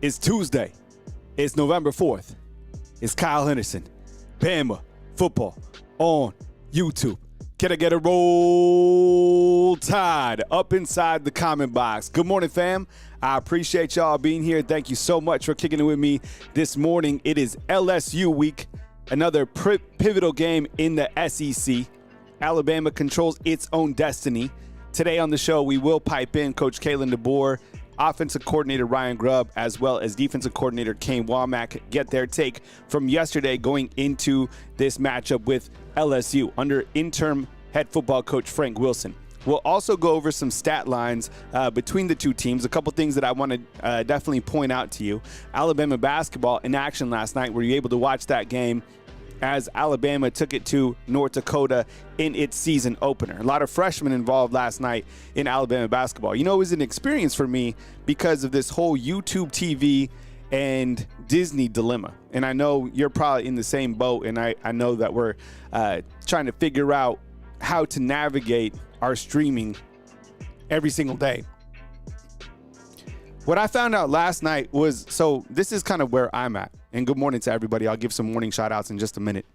It's Tuesday. It's November 4th. It's Kyle Henderson. Bama football on YouTube. Can I get a roll tide up inside the comment box? Good morning, fam. I appreciate y'all being here. Thank you so much for kicking it with me this morning. It is LSU week, another pivotal game in the SEC. Alabama controls its own destiny. Today on the show, we will pipe in Coach Kalen DeBoer, offensive coordinator Ryan Grubb, as well as defensive coordinator Kane Womack, get their take from yesterday going into this matchup with LSU under interim head football coach Frank Wilson. We'll also go over some stat lines between the two teams. A couple things that I want to definitely point out to you. Alabama basketball in action last night. Were you able to watch that game as Alabama took it to North Dakota in its season opener? A lot of freshmen involved last night in Alabama basketball. You know, it was an experience for me because of this whole YouTube TV and Disney dilemma. And I know you're probably in the same boat, and I know that we're trying to figure out how to navigate our streaming every single day. What I found out last night was, so this is kind of where I'm at. And good morning to everybody. I'll give some morning shout outs in just a minute.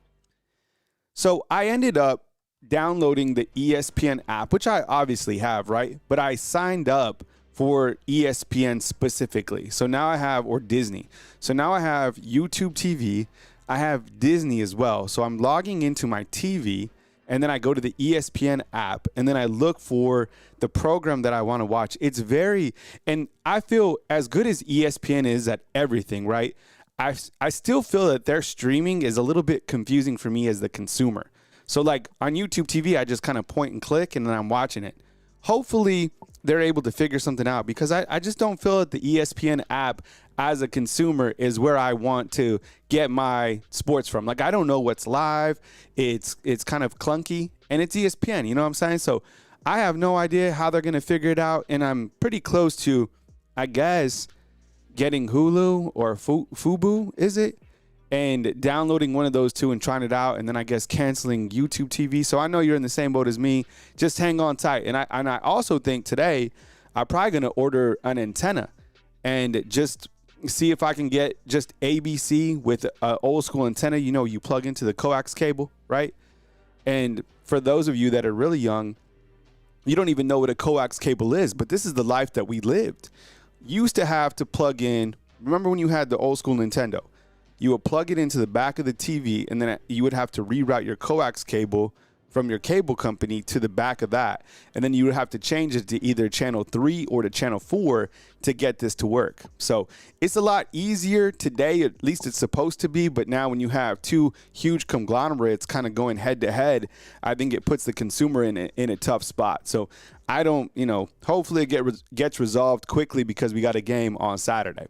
So I ended up downloading the ESPN app, which I obviously have, right? But I signed up for ESPN specifically. So now I have, or Disney. So now I have YouTube TV. I have Disney as well. So I'm logging into my TV, and then I go to the ESPN app, and then I look for the program that I want to watch. It's very, and I feel as good as ESPN is at everything, right? I still feel that their streaming is a little bit confusing for me as the consumer. So like on YouTube TV, I just kind of point and click, and then I'm watching it. Hopefully they're able to figure something out, because I just don't feel that the ESPN app as a consumer is where I want to get my sports from. Like, I don't know what's live. It's kind of clunky, and it's ESPN, you know what I'm saying? So I have no idea how they're going to figure it out, and I'm pretty close to, I guess, getting Hulu or Fubo, is it? And downloading one of those two and trying it out, and then I guess canceling YouTube TV. So I know you're in the same boat as me. Just hang on tight. And I also think today I'm probably going to order an antenna and just see if I can get just ABC with an old school antenna. You know, you plug into the coax cable, right? And for those of you that are really young, you don't even know what a coax cable is, but this is the life that we lived. You used to have to plug in. Remember when you had the old school Nintendo? You would plug it into the back of the TV, and then you would have to reroute your coax cable from your cable company to the back of that. And then you would have to change it to either channel 3 or to channel 4 to get this to work. So it's a lot easier today, at least it's supposed to be. But now when you have two huge conglomerates kind of going head to head, I think it puts the consumer in a tough spot. So I don't, hopefully it gets resolved quickly, because we got a game on Saturday.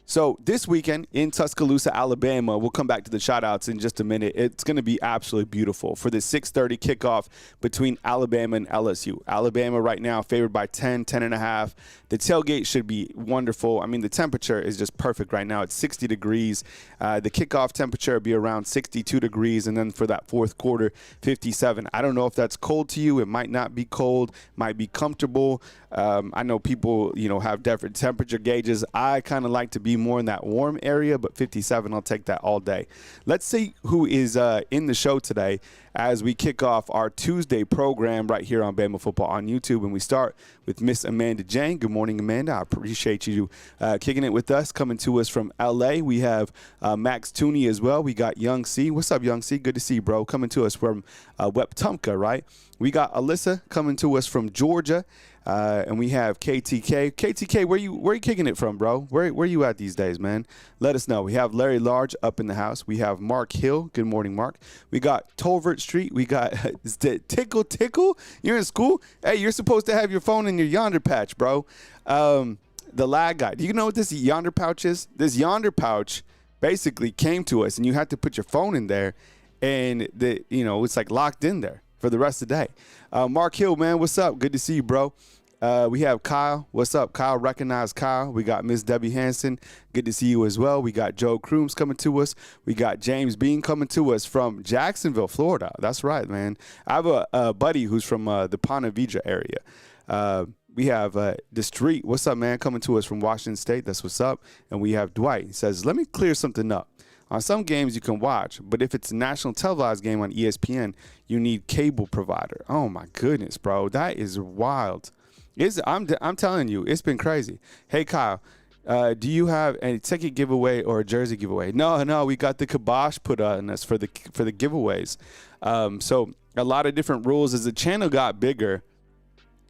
So this weekend in Tuscaloosa, Alabama, we'll come back to the shout-outs in just a minute. It's going to be absolutely beautiful for the 6:30 kickoff between Alabama and LSU. Alabama right now favored by 10.5. The tailgate should be wonderful. I mean, the temperature is just perfect right now. It's 60 degrees. The kickoff temperature will be around 62 degrees, and then for that fourth quarter, 57. I don't know if that's cold to you. It might not be cold, might be comfortable. I know people, have different temperature gauges. I kind of like to be more in that warm area, but 57, I'll take that all day. Let's see who is in the show today as we kick off our Tuesday program right here on Bama Football on YouTube. And we start with Miss Amanda Jane. Good morning, Amanda. I appreciate you kicking it with us. Coming to us from L.A., we have Max Tooney as well. We got Young C. What's up, Young C? Good to see you, bro. Coming to us from Wetumpka, right? We got Alyssa coming to us from Georgia. And we have KTK. KTK, where you kicking it from, bro? Where you at these days, man? Let us know. We have Larry Large up in the house. We have Mark Hill. Good morning, Mark. We got Tolvert Street. We got Tickle. You're in school? Hey, you're supposed to have your phone in your Yonder Patch, bro. The lag guy. Do you know what this Yonder Pouch is? This Yonder Pouch basically came to us, and you had to put your phone in there, and it's like locked in there for the rest of the day. Mark Hill, man, what's up? Good to see you, bro. We have Kyle. What's up, Kyle? Recognize Kyle. We got Miss Debbie Hanson. Good to see you as well. We got Joe Crooms coming to us. We got James Bean coming to us from Jacksonville, Florida. That's right, man. I have a buddy who's from the Ponte Vedra area. we have the street. What's up, man? Coming to us from Washington State. That's what's up. And we have Dwight. He says, let me clear something up. On some games you can watch, but if it's a national televised game on ESPN, you need cable provider. Oh my goodness, bro, that is wild. I'm telling you, it's been crazy. Hey Kyle, do you have a ticket giveaway or a jersey giveaway? No, we got the kibosh put on us for the giveaways. So a lot of different rules as the channel got bigger.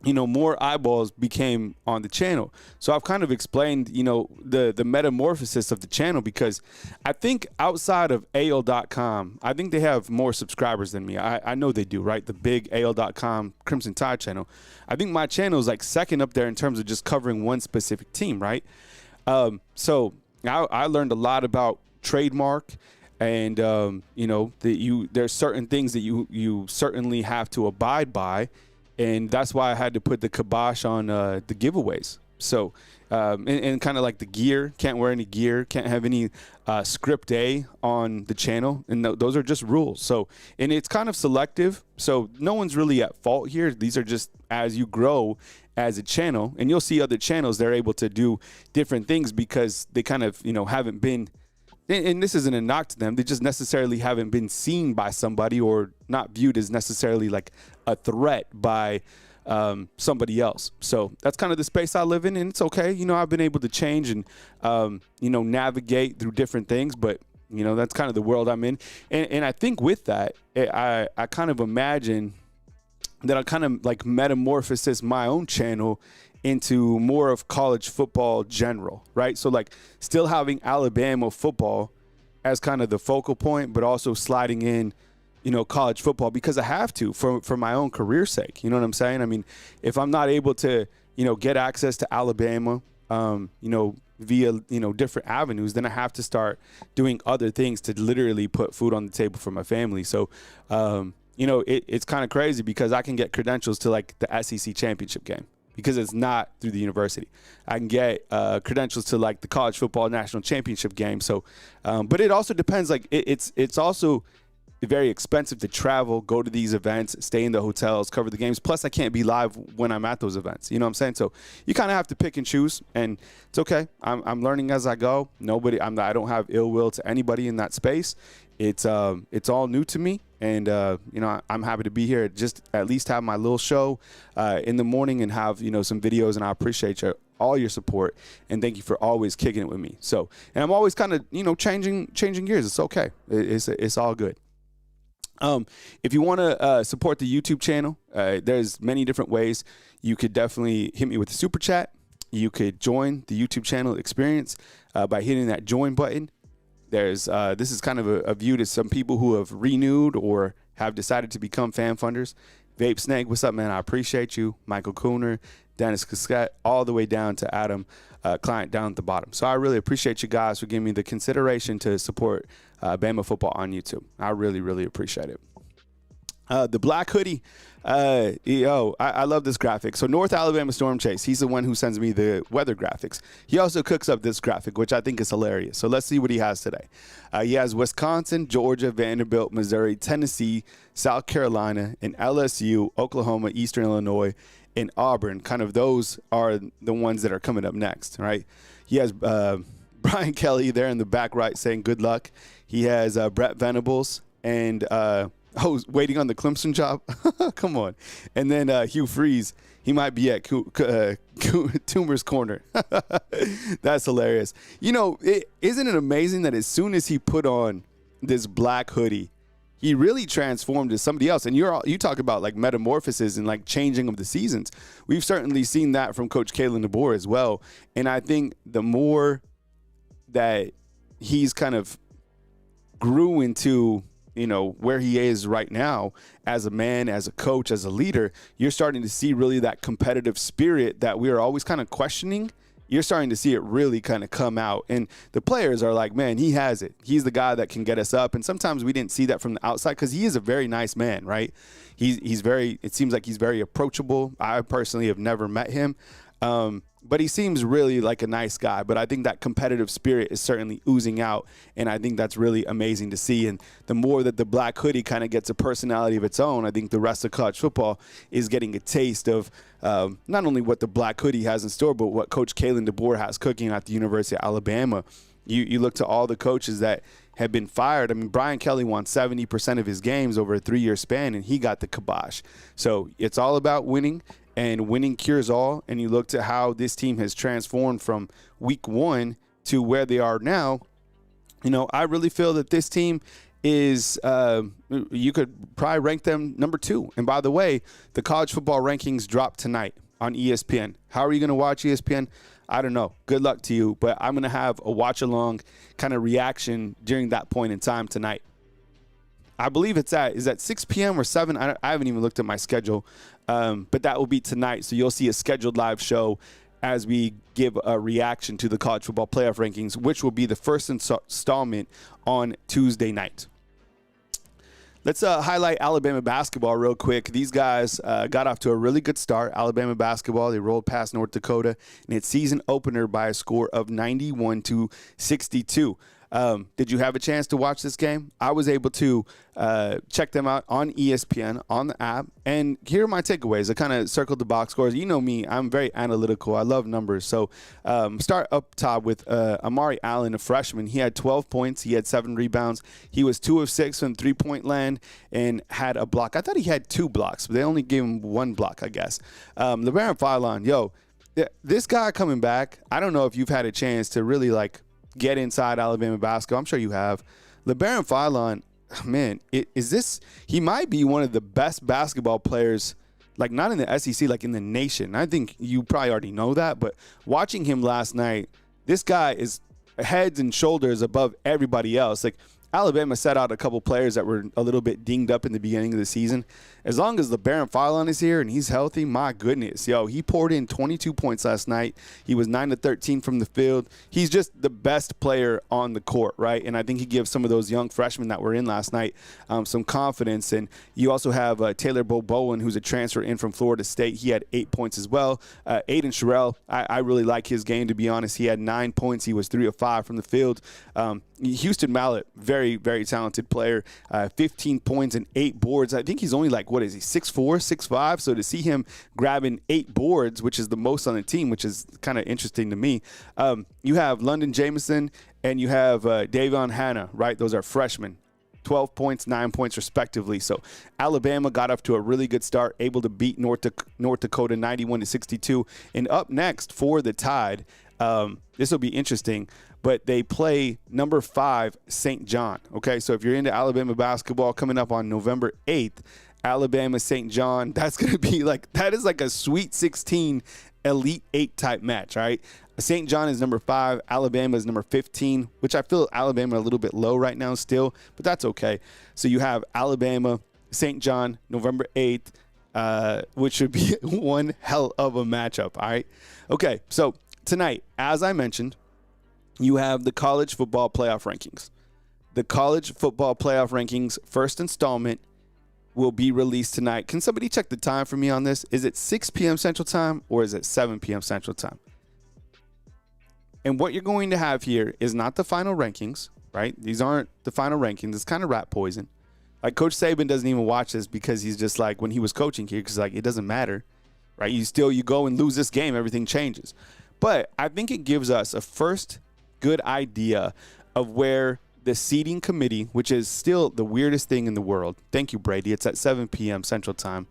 More eyeballs became on the channel. So I've kind of explained, the metamorphosis of the channel, because I think outside of AL.com, I think they have more subscribers than me. I know they do, right? The big AL.com Crimson Tide channel. I think my channel is like second up there in terms of just covering one specific team, right? So I learned a lot about trademark and, there's certain things that you certainly have to abide by. And that's why I had to put the kibosh on the giveaways. So, and kind of like the gear, can't wear any gear, can't have any script A on the channel. And those are just rules. So, and it's kind of selective. So no one's really at fault here. These are just as you grow as a channel. And you'll see other channels, they're able to do different things because they kind of, haven't been, and this isn't a knock to them, they just necessarily haven't been seen by somebody or not viewed as necessarily like a threat by somebody else. So that's kind of the space I live in, and it's okay. I've been able to change and, navigate through different things, but, that's kind of the world I'm in. And I think with that, I kind of imagine that I kind of like metamorphosis my own channel into more of college football general, right? So like still having Alabama football as kind of the focal point, but also sliding in, college football because I have to for my own career sake. You know what I'm saying? I mean, if I'm not able to, get access to Alabama, via, different avenues, then I have to start doing other things to literally put food on the table for my family. So, it's kind of crazy because I can get credentials to like the SEC championship game, because it's not through the university. I can get credentials to like the college football national championship game. So, but it also depends. Like it's also very expensive to travel, go to these events, stay in the hotels, cover the games. Plus, I can't be live when I'm at those events. You know what I'm saying? So you kind of have to pick and choose, and it's okay. I'm learning as I go. I don't have ill will to anybody in that space. It's all new to me. And, I'm happy to be here. Just at least have my little show in the morning and have, some videos. And I appreciate all your support. And thank you for always kicking it with me. So, and I'm always kind of, changing gears. It's okay. It's all good. If you want to support the YouTube channel, there's many different ways. You could definitely hit me with a super chat. You could join the YouTube channel experience by hitting that join button. There's this is kind of a view to some people who have renewed or have decided to become fan funders. Vape Snake, what's up, man? I appreciate you. Michael Cooner, Dennis Casquette, all the way down to Adam Client down at the bottom. So I really appreciate you guys for giving me the consideration to support Bama football on YouTube. I really, really appreciate it. The black hoodie, I love this graphic. So North Alabama Storm Chase, he's the one who sends me the weather graphics. He also cooks up this graphic, which I think is hilarious. So let's see what he has today. He has Wisconsin, Georgia, Vanderbilt, Missouri, Tennessee, South Carolina, and LSU, Oklahoma, Eastern Illinois, and Auburn. Kind of those are the ones that are coming up next, right? He has Brian Kelly there in the back right saying good luck. He has Brett Venables and waiting on the Clemson job. Come on. And then Hugh Freeze, he might be at Toomer's corner. That's hilarious. Isn't it amazing that as soon as he put on this black hoodie, he really transformed to somebody else. And you talk about like metamorphosis and like changing of the seasons. We've certainly seen that from Coach Kalen DeBoer as well. And I think the more that he's kind of grew into, where he is right now as a man, as a coach, as a leader, you're starting to see really that competitive spirit that we are always kind of questioning. You're starting to see it really kind of come out. And the players are like, man, he has it. He's the guy that can get us up. And sometimes we didn't see that from the outside because he is a very nice man, right? It seems like he's very approachable. I personally have never met him. But he seems really like a nice guy. But I think that competitive spirit is certainly oozing out, and I think that's really amazing to see. And the more that the black hoodie kind of gets a personality of its own, I think the rest of college football is getting a taste of not only what the black hoodie has in store, but what Coach Kalen DeBoer has cooking at the University of Alabama. You look to all the coaches that have been fired. I mean, Brian Kelly won 70% of his games over a 3-year span, and he got the kibosh. So it's all about winning, and winning cures all. And you look to how this team has transformed from week 1 to where they are now. You know, I really feel that this team is you could probably rank them number 2. And by the way, the college football rankings drop tonight on ESPN. How are you going to watch ESPN? I don't know. Good luck to you. But I'm going to have a watch-along kind of reaction during that point in time tonight. I believe is at 6 p.m. or 7. I haven't even looked at my schedule. But that will be tonight. So you'll see a scheduled live show as we give a reaction to the college football playoff rankings, which will be the first installment on Tuesday night. Let's highlight Alabama basketball real quick. These guys got off to a really good start. Alabama basketball, they rolled past North Dakota in its season opener by a score of 91-62. Did you have a chance to watch this game? I was able to check them out on ESPN, on the app. And here are my takeaways. I kind of circled the box scores. You know me, I'm very analytical. I love numbers. So start up top with Amari Allen, a freshman. He had 12 points. He had 7 rebounds. He was 2 of 6 from three-point land and had a block. I thought he had 2 blocks, but they only gave him 1 block, I guess. LeBaron Philon, this guy coming back, I don't know if you've had a chance to really, get inside Alabama basketball. I'm sure you have. LeBaron Philon, man, he might be one of the best basketball players, not in the SEC, in the nation. I think you probably already know that, but watching him last night, this guy is heads and shoulders above everybody else. Alabama set out a couple players that were a little bit dinged up in the beginning of the season. As long as LeBaron Philon is here and he's healthy, my goodness. He poured in 22 points last night. He was 9 of 13 from the field. He's just the best player on the court, right? And I think he gives some of those young freshmen that were in last night some confidence. And you also have Taylor Bowen, who's a transfer in from Florida State. He had 8 points as well. Aiden Sherrill, I really like his game, to be honest. He had 9 points. He was 3 of 5 from the field. Houston Mallett, very, very talented player, 15 points and 8 boards. I think he's only 6'4", 6'5". So to see him grabbing 8 boards, which is the most on the team, which is kind of interesting to me. You have London Jameson and you have Davion Hannah, right? Those are freshmen. 12 points, 9 points respectively. So Alabama got off to a really good start, able to beat North Dakota 91-62. And up next for the Tide, this will be interesting, but they play number 5 St. John. Okay, so if you're into Alabama basketball, coming up on November 8th, Alabama St. John, that's going to be that is a Sweet 16 Elite 8 type match, right? St. John is number 5. Alabama is number 15, which I feel Alabama a little bit low right now still, but that's okay. So you have Alabama, St. John, November 8th, which should be one hell of a matchup, all right? Okay, so tonight, as I mentioned, you have the college football playoff rankings. The college football playoff rankings first installment will be released tonight. Can somebody check the time for me on this? Is it 6 p.m. Central Time or is it 7 p.m. Central Time? And what you're going to have here is not the final rankings, right? These aren't the final rankings. It's kind of rat poison. Coach Saban doesn't even watch this because he's just when he was coaching here, because it doesn't matter, right? You go and lose this game, everything changes. But I think it gives us a first good idea of where the seating committee, which is still the weirdest thing in the world. Thank you, Brady. It's at 7 p.m. Central Time.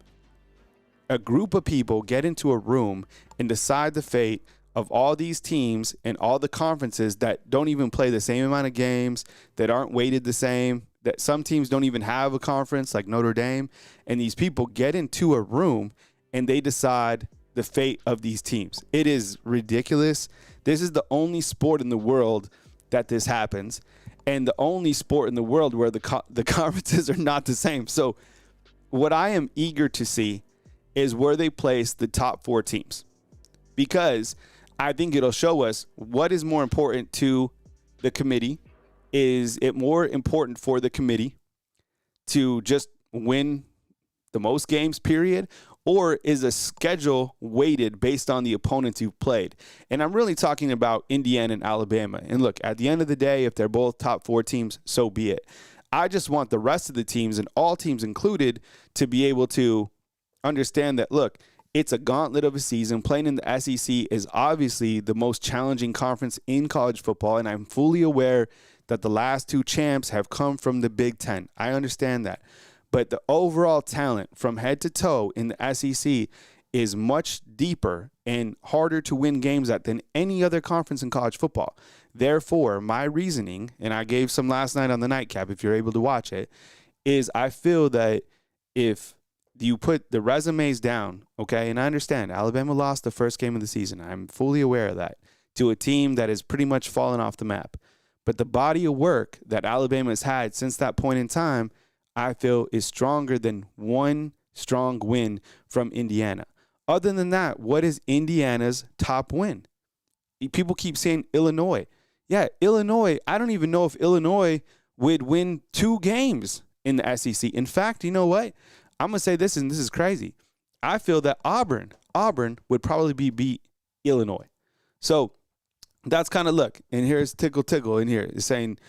A group of people get into a room and decide the fate of all these teams and all the conferences that don't even play the same amount of games, that aren't weighted the same, that some teams don't even have a conference like Notre Dame. And these people get into a room and they decide the fate of these teams. It is ridiculous. This is the only sport in the world that this happens, and the only sport in the world where the conferences are not the same. So what I am eager to see is where they place the top 4 teams, because I think it'll show us what is more important to the committee. Is it more important for the committee to just win the most games, period? Or is a schedule weighted based on the opponents you've played? And I'm really talking about Indiana and Alabama. And look, at the end of the day, if they're both top 4 teams, so be it. I just want the rest of the teams, and all teams included, to be able to understand that, look, it's a gauntlet of a season. Playing in the SEC is obviously the most challenging conference in college football, and I'm fully aware that the last 2 champs have come from the Big Ten. I understand that. But the overall talent from head to toe in the SEC is much deeper and harder to win games at than any other conference in college football. Therefore, my reasoning, and I gave some last night on the nightcap if you're able to watch it, is I feel that if you put the resumes down, okay, and I understand Alabama lost the first game of the season. I'm fully aware of that, to a team that has pretty much fallen off the map. But the body of work that Alabama has had since that point in time, I feel, is stronger than one strong win from Indiana. Other than that, what is Indiana's top win? People keep saying Illinois. Yeah, Illinois, I don't even know if Illinois would win 2 games in the SEC. In fact, you know what? I'm going to say this, and this is crazy. I feel that Auburn would probably beat Illinois. So that's kind of, look, and here's Tickle in here. It's saying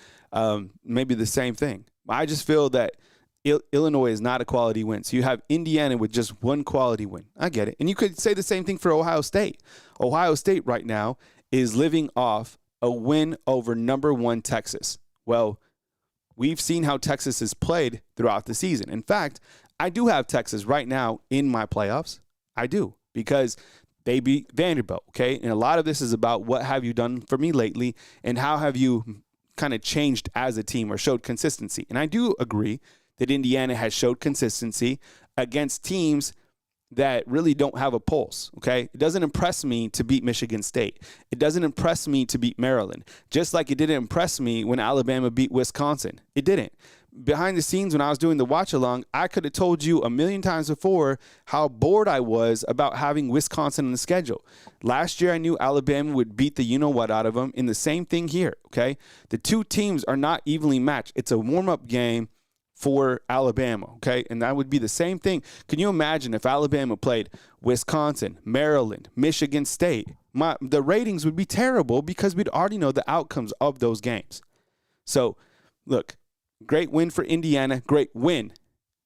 maybe the same thing. I just feel that Illinois is not a quality win. So you have Indiana with just 1 quality win. I get it. And you could say the same thing for Ohio State. Ohio State right now is living off a win over number 1 Texas. Well, we've seen how Texas has played throughout the season. In fact, I do have Texas right now in my playoffs. I do, because they beat Vanderbilt, okay? And a lot of this is about what have you done for me lately and how have you kind of changed as a team or showed consistency. And I do agree that Indiana has showed consistency against teams that really don't have a pulse, okay? It doesn't impress me to beat Michigan State. It doesn't impress me to beat Maryland, just like it didn't impress me when Alabama beat Wisconsin. It didn't. Behind the scenes, when I was doing the watch-along, I could have told you a million times before how bored I was about having Wisconsin on the schedule. Last year, I knew Alabama would beat the you-know-what out of them, and the same thing here, okay? The 2 teams are not evenly matched. It's a warm-up game for Alabama, okay? And that would be the same thing. Can you imagine if Alabama played Wisconsin, Maryland, Michigan State? The ratings would be terrible because we'd already know the outcomes of those games. So, look, great win for Indiana. Great win.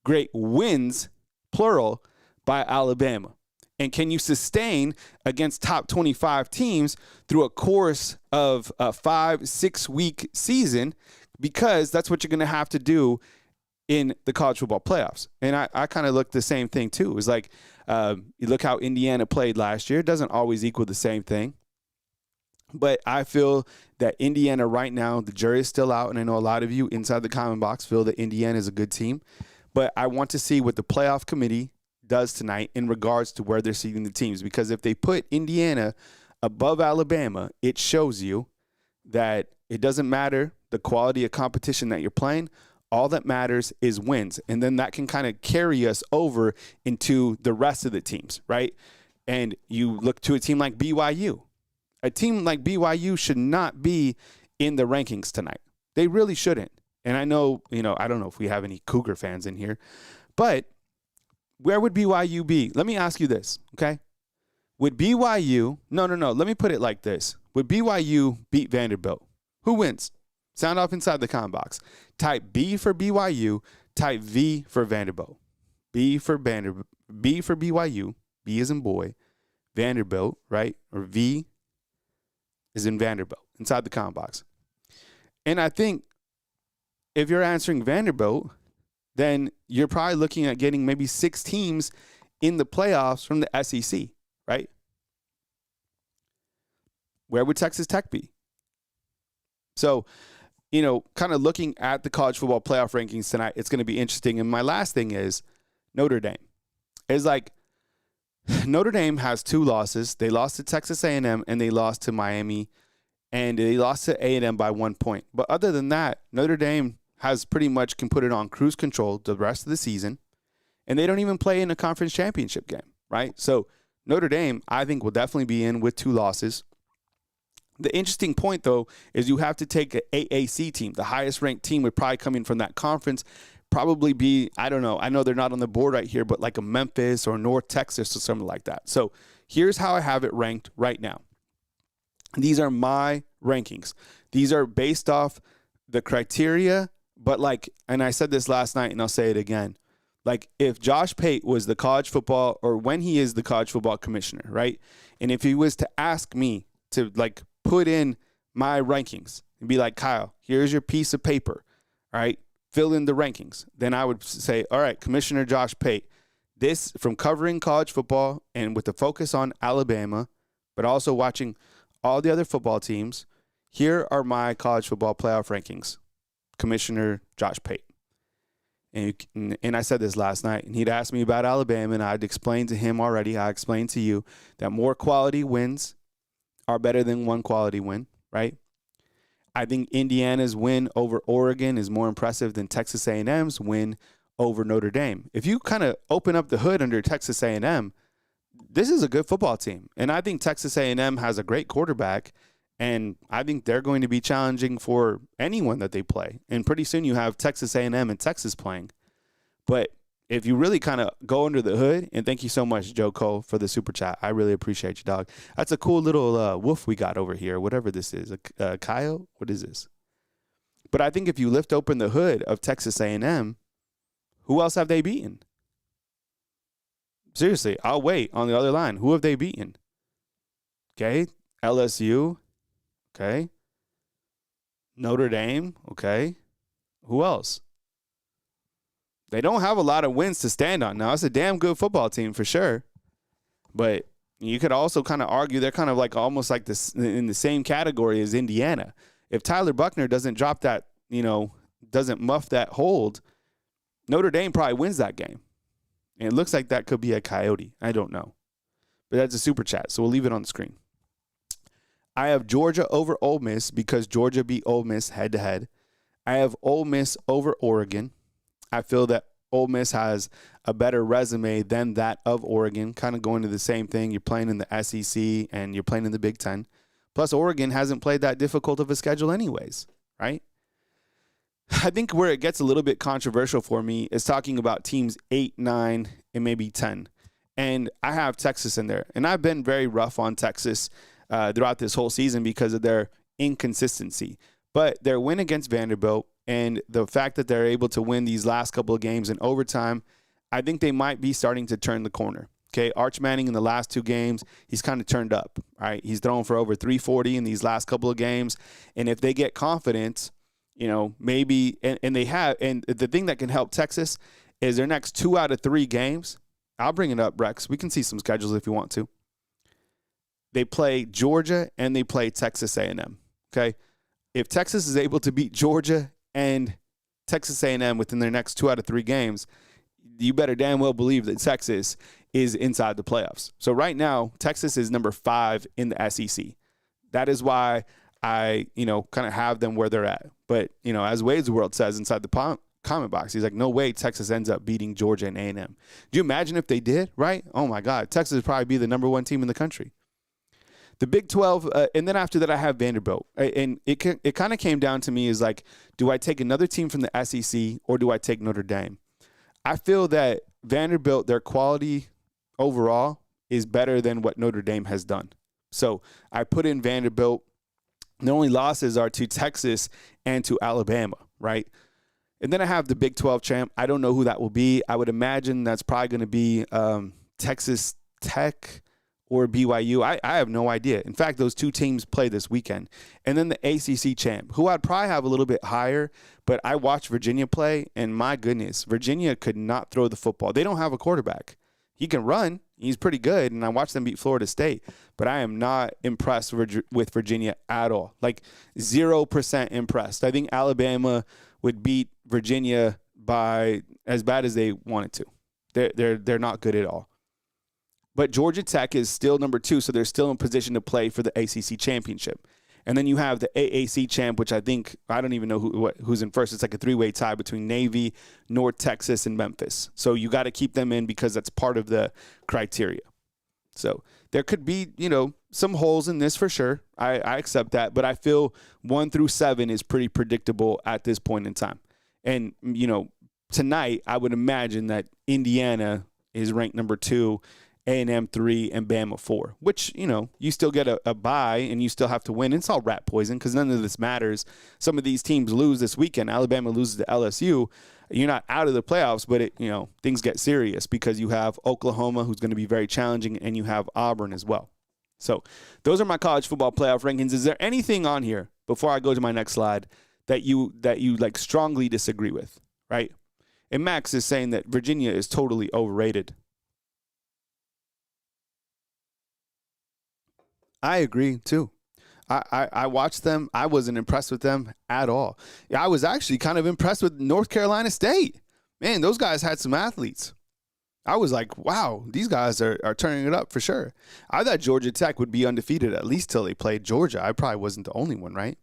Great wins, plural, by Alabama. And can you sustain against top 25 teams through a course of a 5-6 week season? Because that's what you're going to have to do in the college football playoffs. And I kind of look the same thing too. It's like, you look how Indiana played last year. It doesn't always equal the same thing. But I feel that Indiana right now, the jury is still out. And I know a lot of you inside the comment box feel that Indiana is a good team. But I want to see what the playoff committee does tonight in regards to where they're seeding the teams. Because if they put Indiana above Alabama, it shows you that it doesn't matter the quality of competition that you're playing. All that matters is wins. And then that can kind of carry us over into the rest of the teams, right? And you look to a team like BYU. A team like BYU should not be in the rankings tonight. They really shouldn't. And I know, I don't know if we have any Cougar fans in here, but where would BYU be? Let me ask you this, okay? Would BYU, no, let me put it like this. Would BYU beat Vanderbilt? Who wins? Sound off inside the comment box. Type B for BYU, type V for Vanderbilt. B for BYU, B is in boy, Vanderbilt, right? Or V is in Vanderbilt, inside the comment box. And I think if you're answering Vanderbilt, then you're probably looking at getting maybe 6 teams in the playoffs from the SEC, right? Where would Texas Tech be? So, kind of looking at the college football playoff rankings tonight, it's going to be interesting. And my last thing is Notre Dame. It's like Notre Dame has 2 losses. They lost to Texas A&M and they lost to Miami, and they lost to A&M by 1 point. But other than that, Notre Dame has pretty much can put it on cruise control the rest of the season, and they don't even play in a conference championship game, right? So Notre Dame, I think, will definitely be in with 2 losses. The interesting point, though, is you have to take an AAC team. The highest ranked team would probably come in from that conference, probably be, I don't know. I know they're not on the board right here, but like a Memphis or North Texas or something like that. So here's how I have it ranked right now. These are my rankings. These are based off the criteria, but like, and I said this last night and I'll say it again. Like if Josh Pate was the college football, or when he is the college football commissioner, right? And if he was to ask me to like put in my rankings and be like, Kyle, here's your piece of paper, all right? Fill in the rankings. Then I would say, all right, Commissioner Josh Pate, this from covering college football and with the focus on Alabama, but also watching all the other football teams, here are my college football playoff rankings. Commissioner Josh Pate. And I said this last night, and he'd asked me about Alabama, and I'd explained to him already, I explained to you, that more quality wins are better than one quality win, right? I think Indiana's win over Oregon is more impressive than Texas A&M's win over Notre Dame. If you kind of open up the hood under Texas A&M, this is a good football team. And I think Texas A&M has a great quarterback, and I think they're going to be challenging for anyone that they play. And pretty soon you have Texas A&M and Texas playing. But if you really kind of go under the hood, and thank you so much, Joe Cole, for the super chat. I really appreciate you, dog. That's a cool little wolf we got over here, whatever this is. A coyote? What is this? But I think if you lift open the hood of Texas A&M, who else have they beaten? Seriously, I'll wait on the other line. Who have they beaten? Okay, LSU. Okay. Notre Dame. Okay. Who else? They don't have a lot of wins to stand on. Now, it's a damn good football team for sure. But you could also kind of argue they're kind of like almost like this in the same category as Indiana. If Tyler Buckner doesn't drop that, doesn't muff that hold, Notre Dame probably wins that game. And it looks like that could be a coyote. I don't know. But that's a super chat, so we'll leave it on the screen. I have Georgia over Ole Miss because Georgia beat Ole Miss head-to-head. I have Ole Miss over Oregon. I feel that Ole Miss has a better resume than that of Oregon, kind of going to the same thing. You're playing in the SEC and you're playing in the Big Ten. Plus, Oregon hasn't played that difficult of a schedule anyways, right? I think where it gets a little bit controversial for me is talking about teams 8, 9, and maybe 10. And I have Texas in there. And I've been very rough on Texas throughout this whole season because of their inconsistency. But their win against Vanderbilt and the fact that they're able to win these last couple of games in overtime, I think they might be starting to turn the corner. Okay, Arch Manning in the last 2 games, he's kind of turned up, right? He's thrown for over 340 in these last couple of games. And if they get confidence, maybe, and they have, and the thing that can help Texas is their next 2 out of 3 games. I'll bring it up, Rex. We can see some schedules if you want to. They play Georgia and they play Texas A&M, okay? If Texas is able to beat Georgia and Texas A&M within their next 2 out of 3 games, you better damn well believe that Texas is inside the playoffs. So right now, Texas is number 5 in the SEC. That is why I, kind of have them where they're at. But, as Wade's World says inside the comment box, he's like, no way Texas ends up beating Georgia and A&M. Do you imagine if they did, right? Oh, my God. Texas would probably be the number 1 team in the country. The Big 12, and then after that I have Vanderbilt. And it kind of came down to me is like, do I take another team from the SEC or do I take Notre Dame? I feel that Vanderbilt, their quality overall is better than what Notre Dame has done. So I put in Vanderbilt. The only losses are to Texas and to Alabama, right? And then I have the Big 12 champ. I don't know who that will be. I would imagine that's probably going to be Texas Tech or BYU. I have no idea. In fact, those 2 teams play this weekend. And then the ACC champ, who I'd probably have a little bit higher, but I watched Virginia play, and my goodness, Virginia could not throw the football. They don't have a quarterback. He can run. He's pretty good, and I watched them beat Florida State. But I am not impressed with Virginia at all. Like 0% impressed. I think Alabama would beat Virginia by as bad as they wanted to. They're not good at all. But Georgia Tech is still number 2, so they're still in position to play for the ACC championship. And then you have the AAC champ, which I don't even know who's in first. It's like a 3-way tie between Navy, North Texas, and Memphis. So you got to keep them in because that's part of the criteria. So there could be, some holes in this for sure. I accept that. But I feel 1 through 7 is pretty predictable at this point in time. And, tonight, I would imagine that Indiana is ranked number 2, A&M 3, and Bama 4, which, you still get a bye and you still have to win. It's all rat poison because none of this matters. Some of these teams lose this weekend. Alabama loses to LSU. You're not out of the playoffs, but things get serious because you have Oklahoma, who's going to be very challenging, and you have Auburn as well. So those are my college football playoff rankings. Is there anything on here before I go to my next slide that you like strongly disagree with, right? And Max is saying that Virginia is totally overrated. I agree, too. I watched them. I wasn't impressed with them at all. I was actually kind of impressed with North Carolina State. Man, those guys had some athletes. I was like, wow, these guys are turning it up for sure. I thought Georgia Tech would be undefeated at least till they played Georgia. I probably wasn't the only one, right?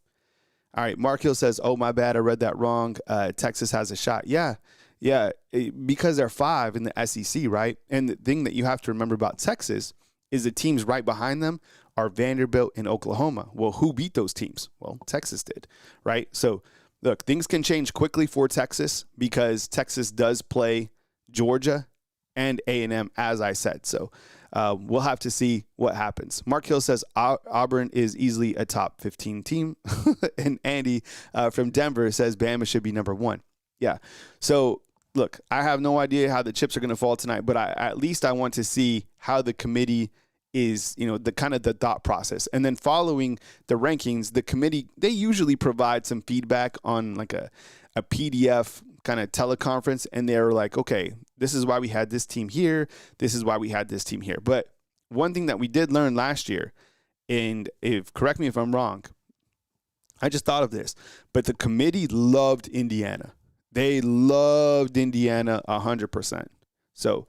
All right, Mark Hill says, oh, my bad, I read that wrong. Texas has a shot. Yeah, because they're 5 in the SEC, right? And the thing that you have to remember about Texas is the teams right behind them are Vanderbilt and Oklahoma. Well, who beat those teams? Well, Texas did, right? So, look, things can change quickly for Texas because Texas does play Georgia and A&M, as I said. So, we'll have to see what happens. Mark Hill says Auburn is easily a top 15 team. And Andy from Denver says Bama should be number 1. Yeah. So, look, I have no idea how the chips are going to fall tonight, but at least I want to see how the committee is, the kind of the thought process. And then following the rankings, the committee, they usually provide some feedback on like a PDF kind of teleconference. And they're like, okay, this is why we had this team here. This is why we had this team here. But one thing that we did learn last year, and correct me if I'm wrong, I just thought of this, but the committee loved Indiana. They loved Indiana 100%. So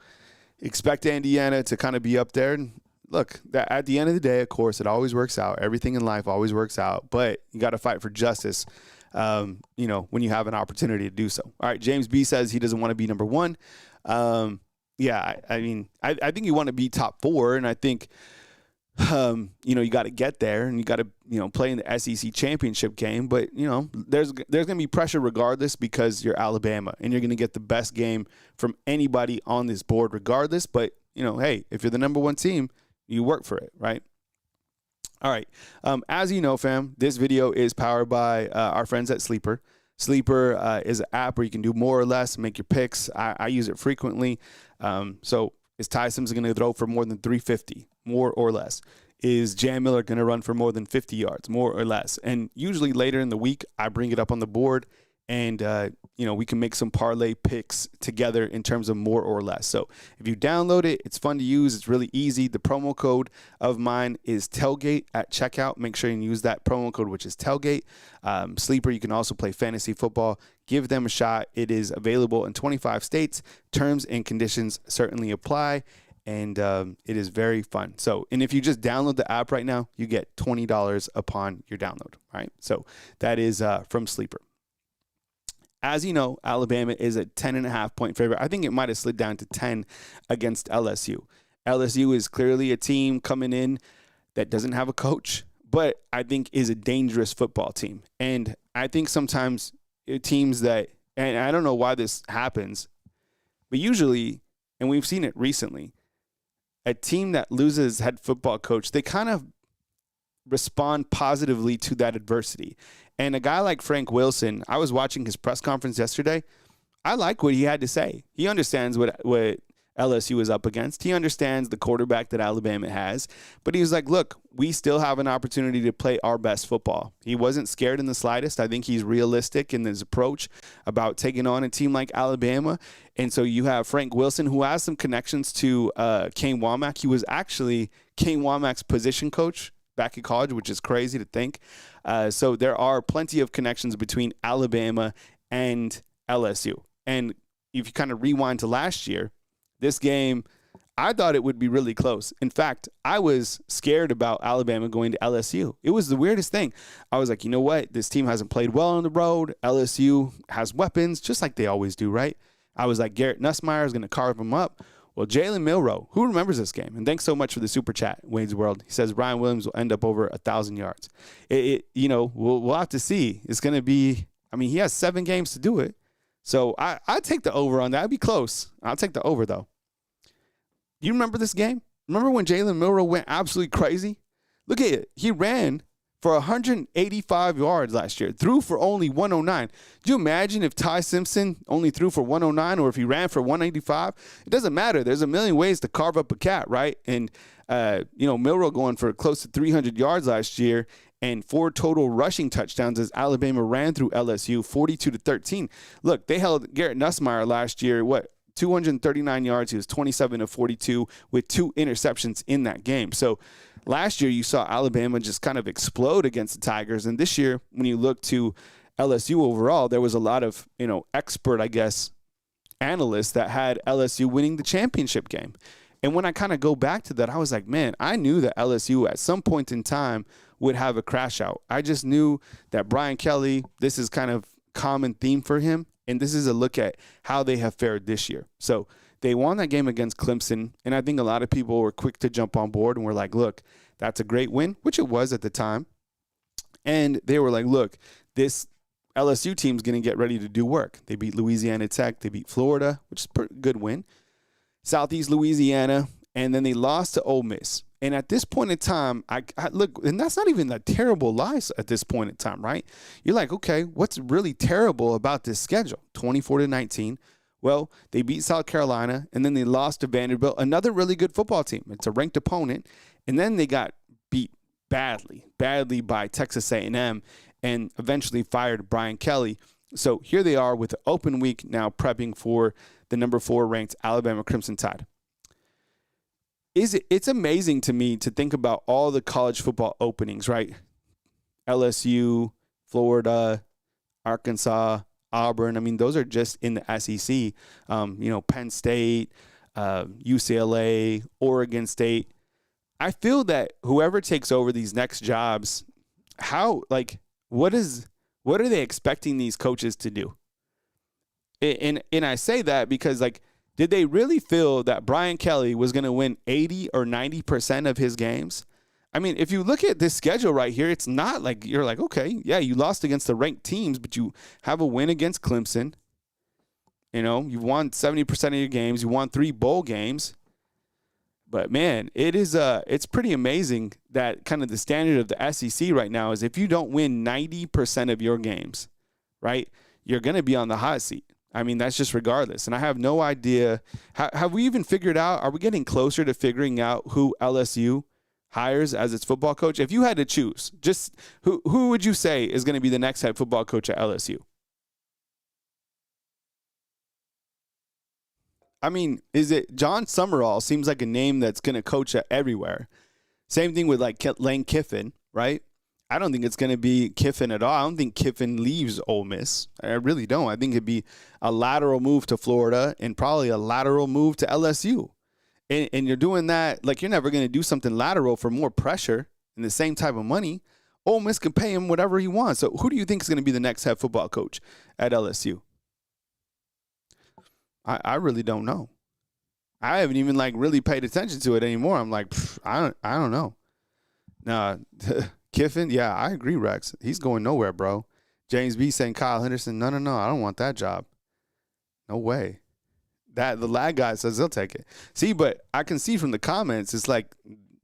expect Indiana to kind of be up there. And look, at the end of the day, of course, it always works out. Everything in life always works out. But you got to fight for justice, when you have an opportunity to do so. All right, James B says he doesn't want to be number 1. I think you want to be top 4. And I think, you got to get there and you got to, play in the SEC championship game. But, there's going to be pressure regardless because you're Alabama and you're going to get the best game from anybody on this board regardless. But, hey, if you're the number 1 team, you work for it, right? All right. As you know, fam, this video is powered by our friends at Sleeper. Sleeper is an app where you can do more or less, make your picks. I use it frequently. So is Ty Sims going to throw for more than 350, more or less? Is Jam Miller going to run for more than 50 yards, more or less? And usually later in the week, I bring it up on the board and, we can make some parlay picks together in terms of more or less. So if you download it, it's fun to use. It's really easy. The promo code of mine is tailgate at checkout. Make sure you use that promo code, which is tailgate. Sleeper, you can also play fantasy football. Give them a shot. It is available in 25 states. Terms and conditions certainly apply. And it is very fun. So, and if you just download the app right now, you get $20 upon your download. All right. So that is from Sleeper. As you know, Alabama is a 10.5-point favorite. I think it might have slid down to 10 against LSU. LSU is clearly a team coming in that doesn't have a coach, but I think is a dangerous football team. And I think sometimes teams that, and I don't know why this happens, but usually, and we've seen it recently, a team that loses head football coach, they kind of respond positively to that adversity. And a guy like Frank Wilson, I was watching his press conference yesterday. I like what he had to say. He understands what LSU is up against. He understands the quarterback that Alabama has. But he was like, look, we still have an opportunity to play our best football. He wasn't scared in the slightest. I think he's realistic in his approach about taking on a team like Alabama. And so you have Frank Wilson, who has some connections to Kane Womack. He was actually Kane Womack's position coach back in college, which is crazy to think. So there are plenty of connections between Alabama and LSU. And if you kind of rewind to last year, this game, I thought it would be really close. In fact, I was scared about Alabama going to LSU. It was the weirdest thing. I was like, you know what? This team hasn't played well on the road. LSU has weapons, just like they always do, right? I was like, Garrett Nussmeier is going to carve them up. Well, Jalen Milroe, who remembers this game? And thanks so much for the super chat, Wade's World. He says Ryan Williams will end up over 1,000 yards. We'll have to see. It's going to be, he has 7 games to do it. So I'd take the over on that. It'd be close. I'll take the over, though. You remember this game? Remember when Jalen Milroe went absolutely crazy? Look at it. He ran for 185 yards last year, threw for only 109. Do you imagine if Ty Simpson only threw for 109 or if he ran for 185? It doesn't matter. There's a million ways to carve up a cat, right? And, Milroe going for close to 300 yards last year and 4 total rushing touchdowns as Alabama ran through LSU 42-13. Look, they held Garrett Nussmeier last year, 239 yards. He was 27 of 42 with 2 interceptions in that game. So last year you saw Alabama just kind of explode against the Tigers. And this year, when you look to LSU overall, there was a lot of, expert, I guess, analysts that had LSU winning the championship game. And when I kind of go back to that, I was like, man, I knew that LSU at some point in time would have a crash out. I just knew that Brian Kelly, this is kind of common theme for him. And this is a look at how they have fared this year. So they won that game against Clemson, and I think a lot of people were quick to jump on board and were like, look, that's a great win, which it was at the time. And they were like, look, this LSU team's going to get ready to do work. They beat Louisiana Tech. They beat Florida, which is a good win. Southeast Louisiana, and then they lost to Ole Miss. And at this point in time, I look, and that's not even a terrible loss at this point in time, right? You're like, okay, what's really terrible about this schedule? 24-19. Well, they beat South Carolina, and then they lost to Vanderbilt, another really good football team. It's a ranked opponent. And then they got beat badly by Texas A&M and eventually fired Brian Kelly. So here they are with an open week now prepping for the number 4 ranked Alabama Crimson Tide. It's amazing to me to think about all the college football openings, right? LSU, Florida, Arkansas, Auburn. I mean, those are just in the SEC. Penn State, UCLA, Oregon State. I feel that whoever takes over these next jobs, what are they expecting these coaches to do? And I say that because, did they really feel that Brian Kelly was going to win 80 or 90% of his games? I mean, if you look at this schedule right here, it's not like you're like, okay, yeah, you lost against the ranked teams, but you have a win against Clemson. You won 70% of your games. You won 3 bowl games. But, man, it's pretty amazing that kind of the standard of the SEC right now is if you don't win 90% of your games, right, you're going to be on the hot seat. I mean, that's just regardless. And I have no idea. Have we even figured out, are we getting closer to figuring out who LSU hires as its football coach? If you had to choose, just who would you say is going to be the next head football coach at LSU? I mean, is it John Summerall? Seems like a name that's going to coach at everywhere. Same thing with Lane Kiffin, right? I don't think it's going to be Kiffin at all. I don't think Kiffin leaves Ole Miss. I really don't. I think it'd be a lateral move to Florida and probably a lateral move to LSU. And you're doing that, you're never going to do something lateral for more pressure and the same type of money. Ole Miss can pay him whatever he wants. So who do you think is going to be the next head football coach at LSU? I really don't know. I haven't even really paid attention to it anymore. I'm like, I don't know. Nah, Kiffin, yeah, I agree, Rex. He's going nowhere, bro. James B saying Kyle Henderson, no, I don't want that job. No way. The lag guy says he'll take it. See, but I can see from the comments, it's like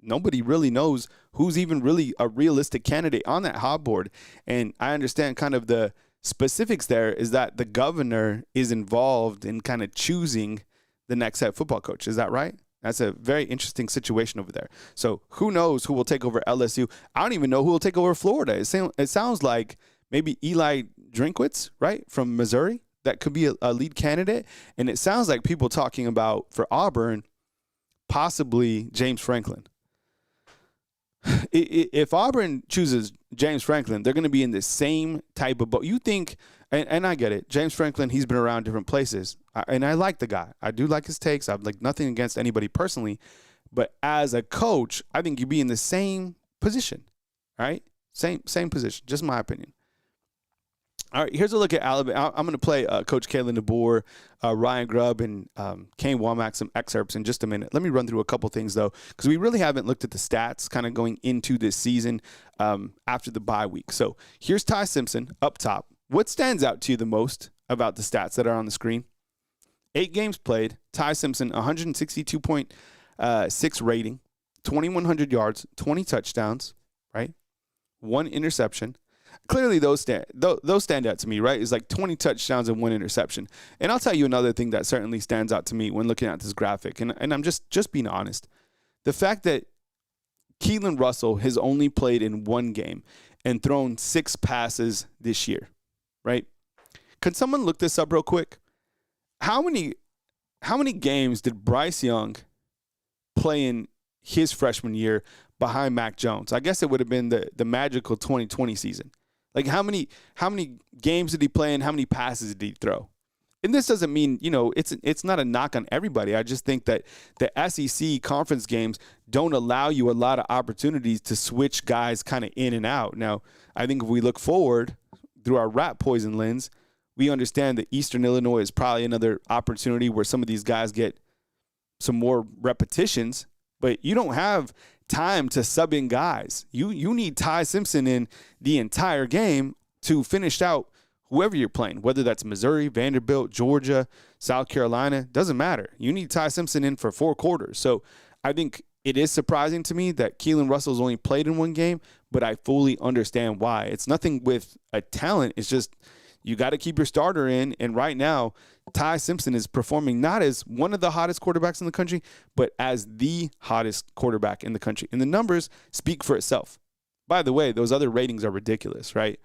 nobody really knows who's even really a realistic candidate on that hot board. And I understand kind of the specifics there is that the governor is involved in kind of choosing the next head football coach. Is that right? That's a very interesting situation over there. So who knows who will take over LSU? I don't even know who will take over Florida. It sounds like maybe Eli Drinkwitz, right, from Missouri. That could be a lead candidate. And it sounds like people talking about, for Auburn, possibly James Franklin. If Auburn chooses James Franklin, they're going to be in the same type of boat. You think, and I get it, James Franklin, he's been around different places. And I like the guy. I do like his takes. I've nothing against anybody personally. But as a coach, I think you'd be in the same position, right? Same position, just my opinion. All right, here's a look at Alabama. I'm going to play Coach Kalen DeBoer, Ryan Grubb, and Kane Womack some excerpts in just a minute. Let me run through a couple things, though, because we really haven't looked at the stats kind of going into this season after the bye week. So here's Ty Simpson up top. What stands out to you the most about the stats that are on the screen. 8 games played. Ty Simpson, 162.6 rating, 2,100 yards, 20 touchdowns, right? 1 interception. Clearly, those stand out to me, right? It's like 20 touchdowns and 1 interception. And I'll tell you another thing that certainly stands out to me when looking at this graphic, and I'm just being honest. The fact that Keelan Russell has only played in 1 game and thrown 6 passes this year, right? Could someone look this up real quick? How many games did Bryce Young play in his freshman year behind Mac Jones? I guess it would have been the magical 2020 season. Like how many games did he play and how many passes did he throw? And this doesn't mean, it's not a knock on everybody. I just think that the SEC conference games don't allow you a lot of opportunities to switch guys kind of in and out. Now, I think if we look forward through our rat poison lens, we understand that Eastern Illinois is probably another opportunity where some of these guys get some more repetitions, but you don't have time to sub in guys. You need Ty Simpson in the entire game to finish out whoever you're playing, whether that's Missouri, Vanderbilt, Georgia, South Carolina, doesn't matter. You need Ty Simpson in for 4 quarters. So I think it is surprising to me that Keelan Russell's only played in 1 game, but I fully understand why. It's nothing with a talent. It's just you got to keep your starter in. And right now, Ty Simpson is performing not as one of the hottest quarterbacks in the country, but as the hottest quarterback in the country. And the numbers speak for itself. By the way, those other ratings are ridiculous, right?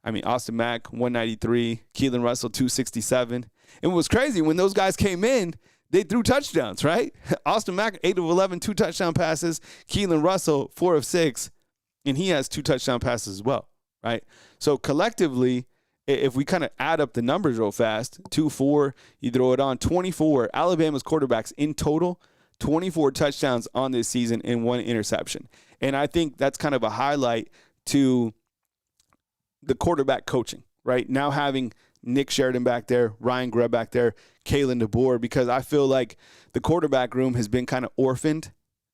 I mean, Austin Mack, 193, Keelan Russell, 267. And what was crazy, when those guys came in, they threw touchdowns, right? Austin Mack, 8 of 11, 2 touchdown passes. Keelan Russell, 4 of 6, and he has 2 touchdown passes as well, right? So collectively, if we kind of add up the numbers real fast, 2, 4, you throw it on, 24. Alabama's quarterbacks in total, 24 touchdowns on this season and 1 interception. And I think that's kind of a highlight to the quarterback coaching, right? Now having Nick Sheridan back there, Ryan Grubb back there, Kalen DeBoer, because I feel like the quarterback room has been kind of orphaned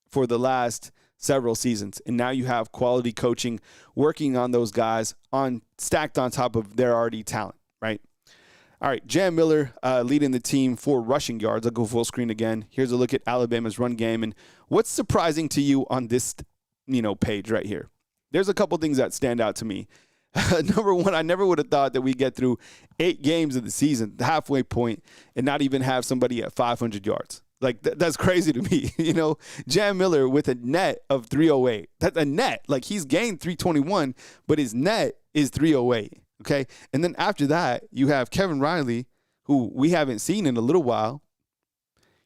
for the last several seasons. And now you have quality coaching working on those guys stacked on top of their already talent, right? All right, Jam Miller leading the team for rushing yards. I'll go full screen again. Here's a look at Alabama's run game. And what's surprising to you on this, page right here? There's a couple things that stand out to me. Number one, I never would have thought that we'd get through 8 games of the season, the halfway point, and not even have somebody at 500 yards. Like, that's crazy to me. Jam Miller with a net of 308. That's a net. Like, he's gained 321, but his net is 308. Okay. And then after that, you have Kevin Riley, who we haven't seen in a little while.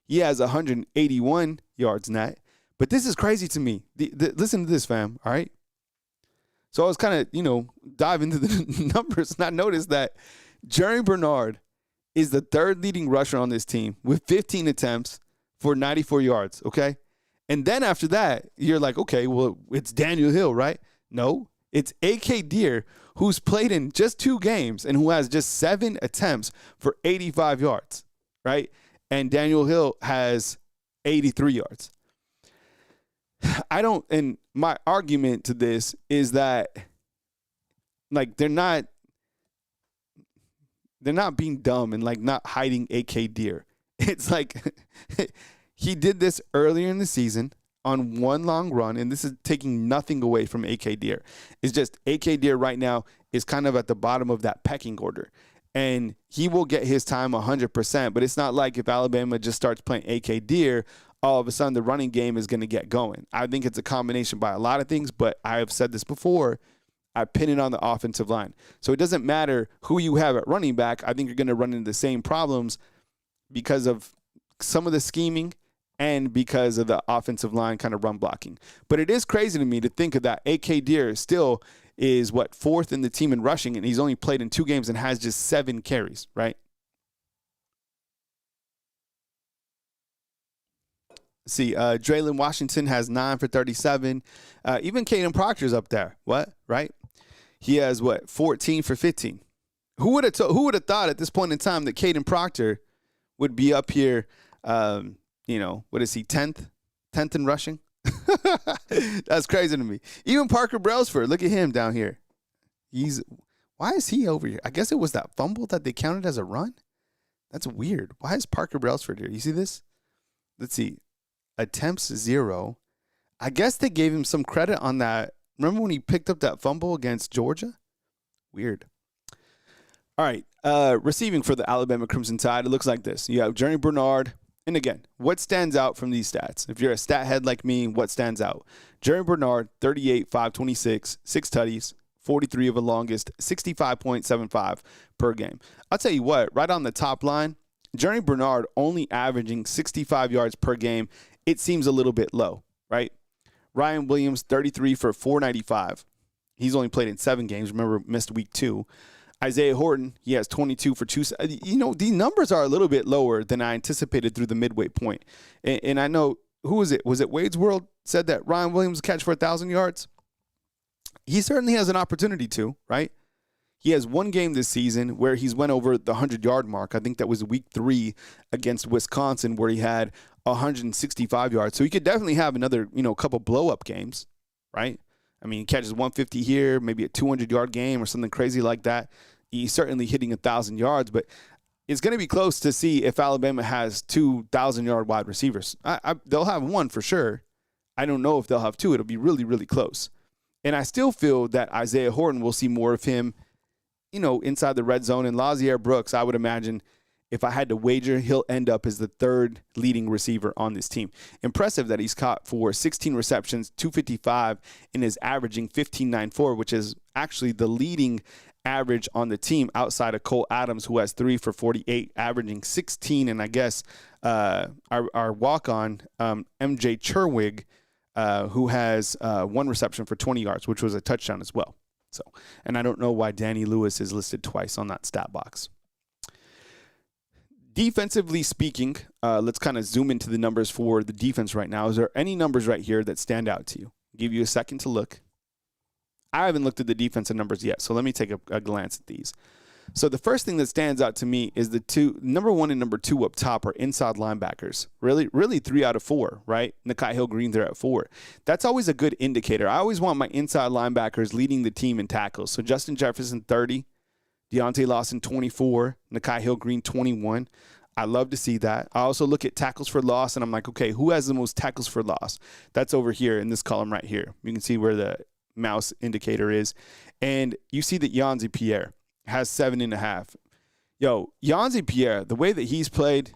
He has 181 yards net. But this is crazy to me. Listen to this, fam. All right. So I was kind of, diving into the numbers, and I noticed that Jerry Bernard is the 3rd leading rusher on this team with 15 attempts for 94 yards, okay? And then after that, you're like, okay, well, it's Daniel Hill, right? No, it's A.K. Deere, who's played in just 2 games and who has just 7 attempts for 85 yards, right? And Daniel Hill has 83 yards. And my argument to this is that, like, they're not being dumb and, like, not hiding A.K. Deere. It's like he did this earlier in the season on 1 long run, and this is taking nothing away from A.K. Deere. It's just A.K. Deere right now is kind of at the bottom of that pecking order. And he will get his time 100%, but it's not like if Alabama just starts playing A.K. Deere, all of a sudden the running game is going to get going. I think it's a combination by a lot of things, but I have said this before, I pin it on the offensive line. So it doesn't matter who you have at running back. I think you're going to run into the same problems because of some of the scheming and because of the offensive line kind of run blocking. But it is crazy to me to think of that. A.K. Deere still is, 4th in the team in rushing, and he's only played in 2 games and has just 7 carries, right? See, Draylon Washington has 9 for 37. Even Caden Proctor's up there. What? Right? He has 14 for 15. Who would have thought at this point in time that Caden Proctor would be up here? What is he? 10th in rushing. That's crazy to me. Even Parker Brailsford, look at him down here. He's Why is he over here? I guess it was that fumble that they counted as a run. That's weird. Why is Parker Brailsford here? You see this? Let's see. Attempts 0. I guess they gave him some credit on that. Remember when he picked up that fumble against Georgia? Weird. All right. Receiving for the Alabama Crimson Tide, it looks like this. You have Journey Bernard. And again, what stands out from these stats? If you're a stat head like me, what stands out? Journey Bernard, 38, 526, 6 tutties, 43 of the longest, 65.75 per game. I'll tell you what, right on the top line, Journey Bernard only averaging 65 yards per game. It seems a little bit low, right? Ryan Williams, 33 for 495. He's only played in 7 games. Remember, missed week 2. Isaiah Horton, he has 22 for 2. You know, these numbers are a little bit lower than I anticipated through the midway point. And I know, who was it? Was it Wade's World said that Ryan Williams catch for 1,000 yards? He certainly has an opportunity to, right? He has one game this season where he's went over the 100-yard mark. I think that was week 3 against Wisconsin where he had 165 yards. So he could definitely have another, couple blow-up games, right? I mean, he catches 150 here, maybe a 200-yard game or something crazy like that. He's certainly hitting 1,000 yards, but it's going to be close to see if Alabama has 2 1,000-yard wide receivers. They'll have one for sure. I don't know if they'll have 2. It'll be really, really close. And I still feel that Isaiah Horton will see more of him, inside the red zone. And Lazier Brooks, I would imagine, if I had to wager, he'll end up as the 3rd leading receiver on this team. Impressive that he's caught for 16 receptions, 255, and is averaging 15.94, which is actually the leading average on the team outside of Cole Adams, who has 3 for 48, averaging 16. And I guess our walk-on, MJ Cherwig, who has 1 reception for 20 yards, which was a touchdown as well. So, and I don't know why Danny Lewis is listed twice on that stat box. Defensively speaking, let's kind of zoom into the numbers for the defense right now. Is there any numbers right here that stand out to you? I'll give you a second to look. I haven't looked at the defensive numbers yet, so let me take a glance at these. So the first thing that stands out to me is number 1 and number 2 up top are inside linebackers. Really 3 out of 4, right? Nakai Hill-Green there at 4. That's always a good indicator. I always want my inside linebackers leading the team in tackles. So Justin Jefferson, 30. Deontay Lawson, 24. Nakai Hill-Green, 21. I love to see that. I also look at tackles for loss, and I'm like, okay, who has the most tackles for loss? That's over here in this column right here. You can see where the mouse indicator is. And you see that Yanzi Pierre has 7.5. Yo, Yanzi Pierre, the way that he's played,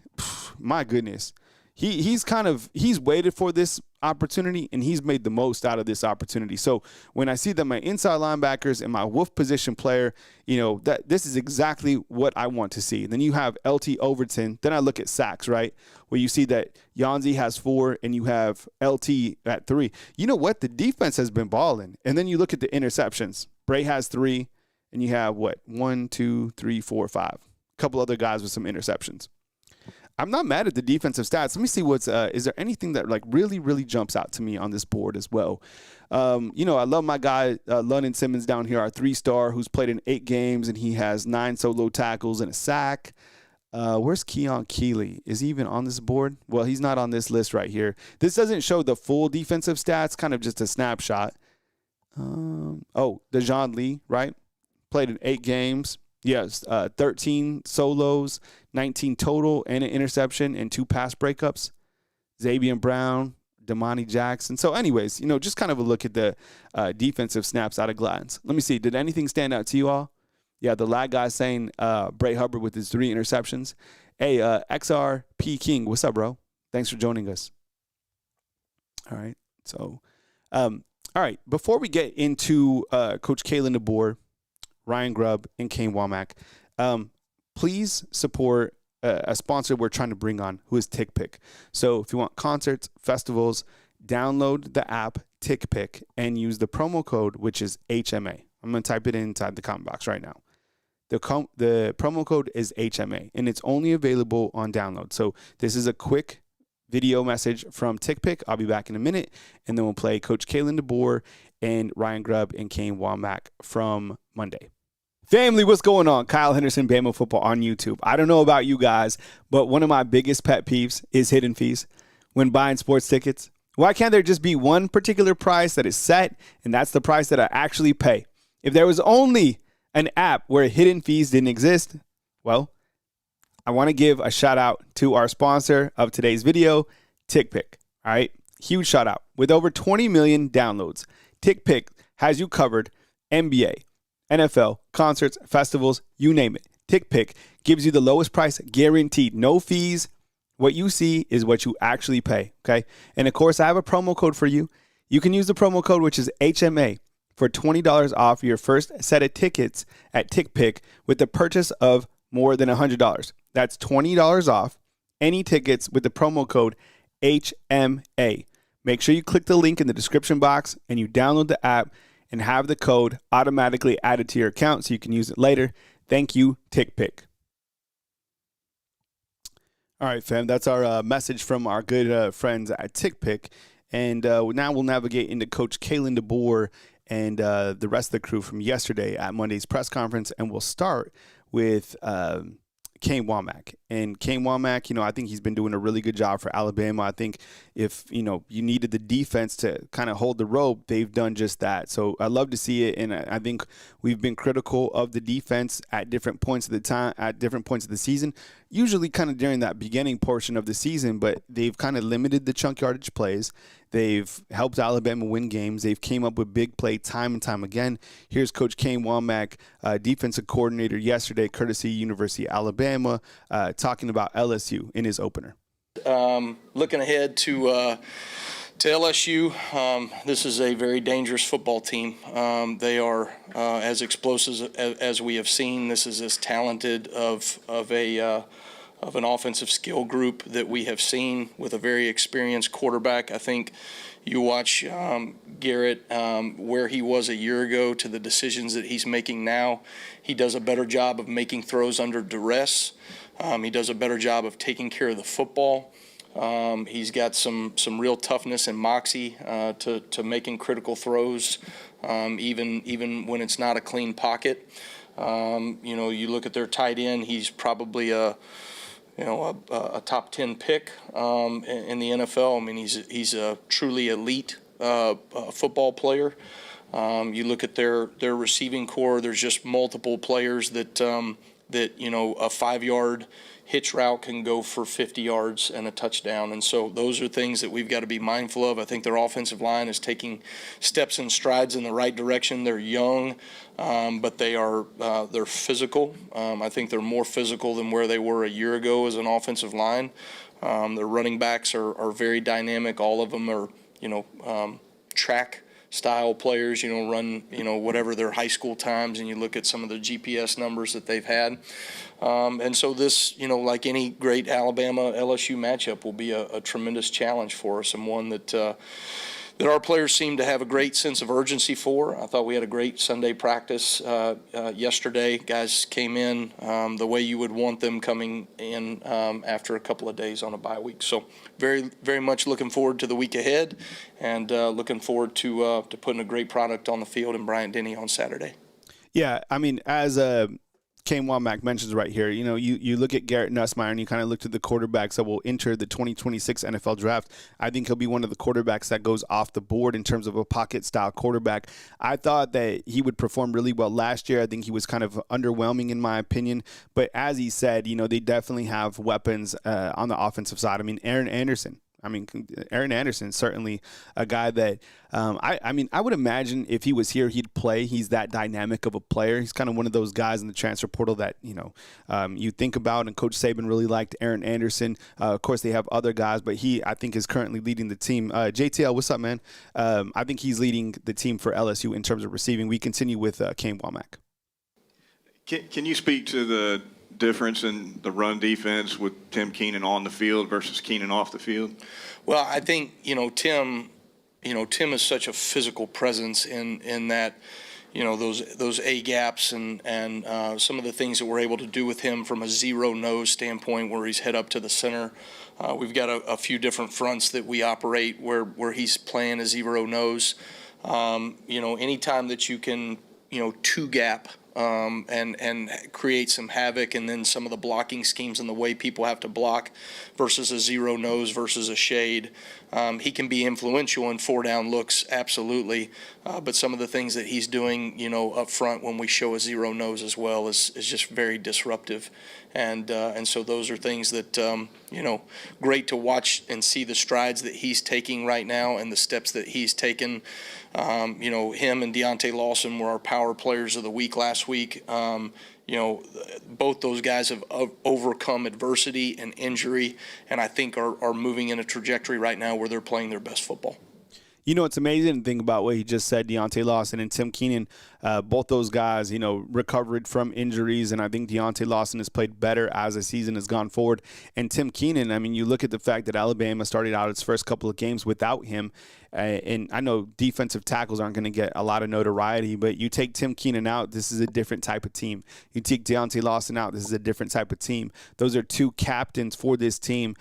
my goodness. He's waited for this opportunity, and he's made the most out of this opportunity. So when I see that my inside linebackers and my wolf position player, that this is exactly what I want to see. And then you have LT Overton. Then I look at sacks, right, where you see that Yanzi has 4 and you have LT at 3. You know what? The defense has been balling. And then you look at the interceptions. Bray has 3, and you have what? 1, 2, 3, 4, 5. A couple other guys with some interceptions. I'm not mad at the defensive stats. Let me see is there anything that really, really jumps out to me on this board as well? I love my guy, London Simmons down here, our 3-star who's played in 8 games, and he has 9 solo tackles and a sack. Where's Keon Keeley? Is he even on this board? Well, he's not on this list right here. This doesn't show the full defensive stats, kind of just a snapshot. Dejon Lee, right? Played in 8 games. Yes, 13 solos, 19 total, and an interception, and 2 pass breakups. Xavier Brown, Damani Jackson. So anyways, just kind of a look at the defensive snaps at a glance. Let me see. Did anything stand out to you all? Yeah, the lag guy saying Bray Hubbard with his 3 interceptions. Hey, XRP King, what's up, bro? Thanks for joining us. All right. So, all right. Before we get into Coach Kalen DeBoer, Ryan Grubb, and Kane Womack, please support a sponsor we're trying to bring on, who is TickPick. So if you want concerts, festivals, download the app TickPick and use the promo code, which is HMA. I'm going to type it inside the comment box right now. The promo code is HMA, and it's only available on download. So this is a quick video message from TickPick. I'll be back in a minute, and then we'll play Coach Kalen DeBoer and Ryan Grubb and Kane Womack from Monday. Family, what's going on? Kyle Henderson, Bama Football on YouTube. I don't know about you guys, but one of my biggest pet peeves is hidden fees when buying sports tickets. Why can't there just be one particular price that is set, and that's the price that I actually pay? If there was only an app where hidden fees didn't exist? Well, I want to give a shout out to our sponsor of today's video, TickPick. All right, huge shout out. With over 20 million downloads, TickPick has you covered. NBA, NFL, concerts, festivals, you name it. TickPick gives you the lowest price guaranteed. No fees. What you see is what you actually pay, okay? And of course, I have a promo code for you. You can use the promo code, which is HMA, for $20 off your first set of tickets at TickPick with the purchase of more than $100. That's $20 off any tickets with the promo code HMA. Make sure you click the link in the description box and you download the app and have the code automatically added to your account so you can use it later. Thank you, TickPick. All right, fam, that's our message from our good friends at TickPick. And now we'll navigate into Coach Kalen DeBoer and the rest of the crew from yesterday at Monday's press conference. And we'll start with Kane Womack. And Kane Womack, I think he's been doing a really good job for Alabama. I think if, you needed the defense to kind of hold the rope, they've done just that. So I love to see it. And I think we've been critical of the defense at different points of the time, at different points of the season, usually kind of during that beginning portion of the season, but they've kind of limited the chunk yardage plays. They've helped Alabama win games. They've came up with big play time and time again. Here's Coach Kane Womack, defensive coordinator yesterday, courtesy University of Alabama, talking about LSU in his opener. Looking ahead to LSU, this is a very dangerous football team. They are as explosive as we have seen. This is as talented of an offensive skill group that we have seen with a very experienced quarterback. I think you watch Garrett, where he was a year ago to the decisions that he's making now. He does a better job of making throws under duress. He does a better job of taking care of the football. He's got some real toughness and moxie to making critical throws, even when it's not a clean pocket. You look at their tight end, he's probably a top 10 pick in the NFL. I mean, he's a truly elite football player. You look at their receiving core. There's just multiple players that a 5-yard hitch route can go for 50 yards and a touchdown. And so those are things that we've got to be mindful of. I think their offensive line is taking steps and strides in the right direction. They're young, but they're physical. I think they're more physical than where they were a year ago as an offensive line. Their running backs are very dynamic. All of them are, track style players, run, whatever their high school times, and you look at some of the GPS numbers that they've had. And so this, like any great Alabama-LSU matchup, will be a tremendous challenge for us, and one that our players seem to have a great sense of urgency for. I thought we had a great Sunday practice yesterday. Guys came in the way you would want them coming in after a couple of days on a bye week. So very, very much looking forward to the week ahead, and looking forward to putting a great product on the field in Bryant-Denny on Saturday. Yeah, I mean, as Kane Womack mentions right here, you look at Garrett Nussmeier and you kind of look at the quarterbacks that will enter the 2026 NFL draft. I think he'll be one of the quarterbacks that goes off the board in terms of a pocket-style quarterback. I thought that he would perform really well last year. I think he was kind of underwhelming in my opinion. But as he said, they definitely have weapons on the offensive side. I mean, Aaron Anderson is certainly a guy that I would imagine if he was here, he'd play. He's that dynamic of a player. He's kind of one of those guys in the transfer portal that, you think about, and Coach Saban really liked Aaron Anderson. Of course, they have other guys, but I think, is currently leading the team. JTL, what's up, man? I think he's leading the team for LSU in terms of receiving. We continue with Kane Womack. Can you speak to the difference in the run defense with Tim Keenan on the field versus Keenan off the field? Well, I think Tim is such a physical presence in that those A gaps and some of the things that we're able to do with him from a zero nose standpoint, where he's head up to the center. We've got a few different fronts that we operate where he's playing a zero nose. Anytime that you can two gap and create some havoc, and then some of the blocking schemes and the way people have to block versus a zero nose versus a shade. He can be influential in 4-down looks, absolutely, but some of the things that he's doing, up front when we show a zero nose as well is just very disruptive. And so those are things that, great to watch and see the strides that he's taking right now and the steps that he's taken. Him and Deontay Lawson were our power players of the week last week. Both those guys have overcome adversity and injury, and I think are moving in a trajectory right now where they're playing their best football. It's amazing to think about what he just said, Deontay Lawson and Tim Keenan. Both those guys, recovered from injuries, and I think Deontay Lawson has played better as the season has gone forward. And Tim Keenan, you look at the fact that Alabama started out its first couple of games without him, and I know defensive tackles aren't going to get a lot of notoriety, but you take Tim Keenan out, this is a different type of team. You take Deontay Lawson out, this is a different type of team. Those are two captains for this team,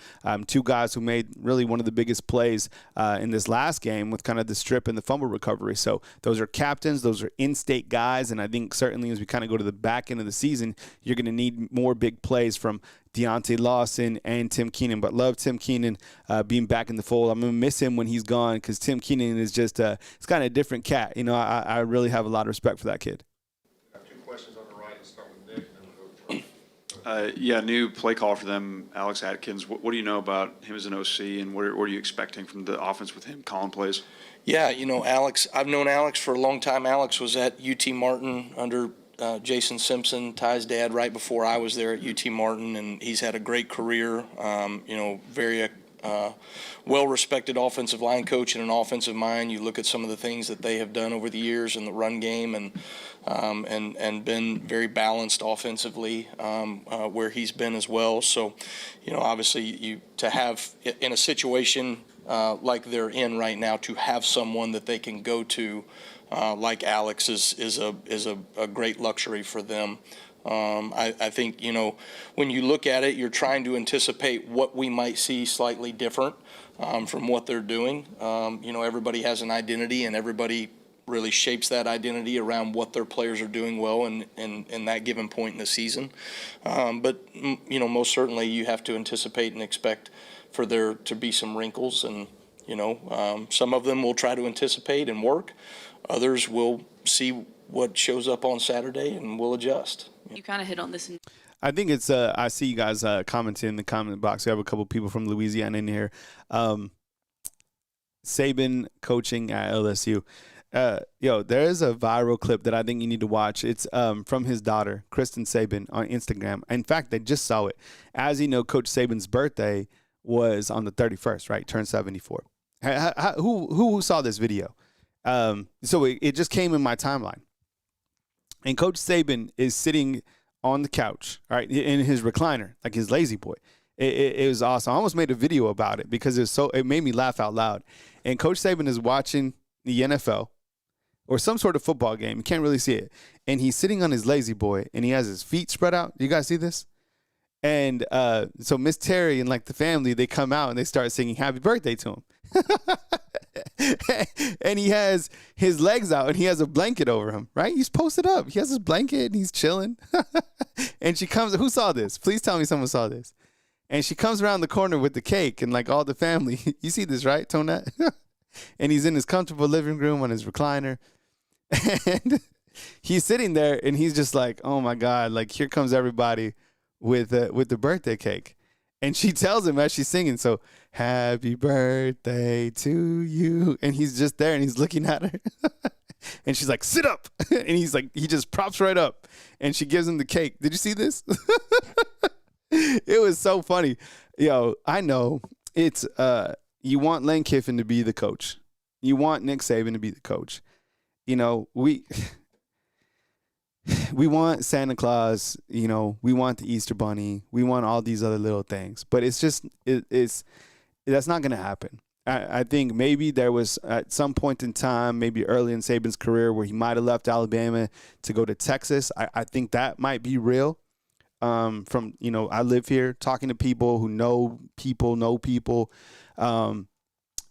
two guys who made really one of the biggest plays in this last game with kind of the strip and the fumble recovery. So those are captains, those are in-state guys, and I think certainly as we kind of go to the back end of the season, you're going to need more big plays from Deontay Lawson and Tim Keenan. But love Tim Keenan being back in the fold. I'm going to miss him when he's gone because Tim Keenan is just it's kind of a different cat. I really have a lot of respect for that kid. I have 2 questions on the right. Let's start with Nick, and then we'll go to Troy. New play call for them, Alex Atkins. What do you know about him as an OC, and what are you expecting from the offense with him calling plays? Yeah, Alex, I've known Alex for a long time. Alex was at UT Martin under Jason Simpson, Ty's dad, right before I was there at UT Martin, and he's had a great career. Very well-respected offensive line coach and an offensive mind. You look at some of the things that they have done over the years in the run game, and been very balanced offensively where he's been as well. So, obviously, to have in a situation like they're in right now, to have someone that they can go to like Alex is a great luxury for them. I think, when you look at it, you're trying to anticipate what we might see slightly different from what they're doing. Everybody has an identity, and everybody really shapes that identity around what their players are doing well in that given point in the season. But most certainly you have to anticipate and expect for there to be some wrinkles, and some of them will try to anticipate and work. Others will see what shows up on Saturday and will adjust. You kind of hit on this. I think it's I see you guys commenting in the comment box. We have a couple people from Louisiana in here. Saban coaching at LSU. There is a viral clip that I think you need to watch. It's from his daughter, Kristen Saban, on Instagram. In fact, they just saw it. As you know, Coach Saban's birthday was on the 31st, right? Turned 74. Who saw this video? So it just came in my timeline. And Coach Saban is sitting on the couch, right, in his recliner, like his lazy boy. It was awesome. I almost made a video about it because it made me laugh out loud. And Coach Saban is watching the NFL or some sort of football game. You can't really see it. And he's sitting on his lazy boy, and he has his feet spread out. You guys see this? And so Miss Terry and the family, they come out and they start singing happy birthday to him. And he has his legs out and he has a blanket over him, right? He's posted up. He has his blanket and he's chilling. And she comes, who saw this? Please tell me someone saw this. And she comes around the corner with the cake and all the family. You see this, right, Tonette? And he's in his comfortable living room on his recliner. And he's sitting there and he's just oh my God, here comes everybody with the birthday cake. And she tells him as she's singing, so happy birthday to you. And he's just there and he's looking at her. And she's like, sit up. And he's he just props right up. And she gives him the cake. Did you see this? It was so funny. I know it's you want Lane Kiffin to be the coach. You want Nick Saban to be the coach. We want Santa Claus, we want the Easter Bunny, we want all these other little things, but it's just, that's not going to happen. I think maybe there was at some point in time, maybe early in Saban's career, where he might have left Alabama to go to Texas. I think that might be real. I live here talking to people who know people.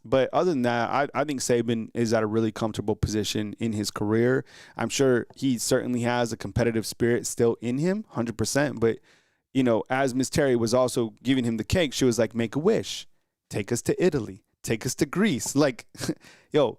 But other than that, I think Saban is at a really comfortable position in his career. I'm sure he certainly has a competitive spirit still in him, 100%. But, you know, as Miss Terry was also giving him the cake, she was like, make a wish. Take us to Italy. Take us to Greece. Like, yo,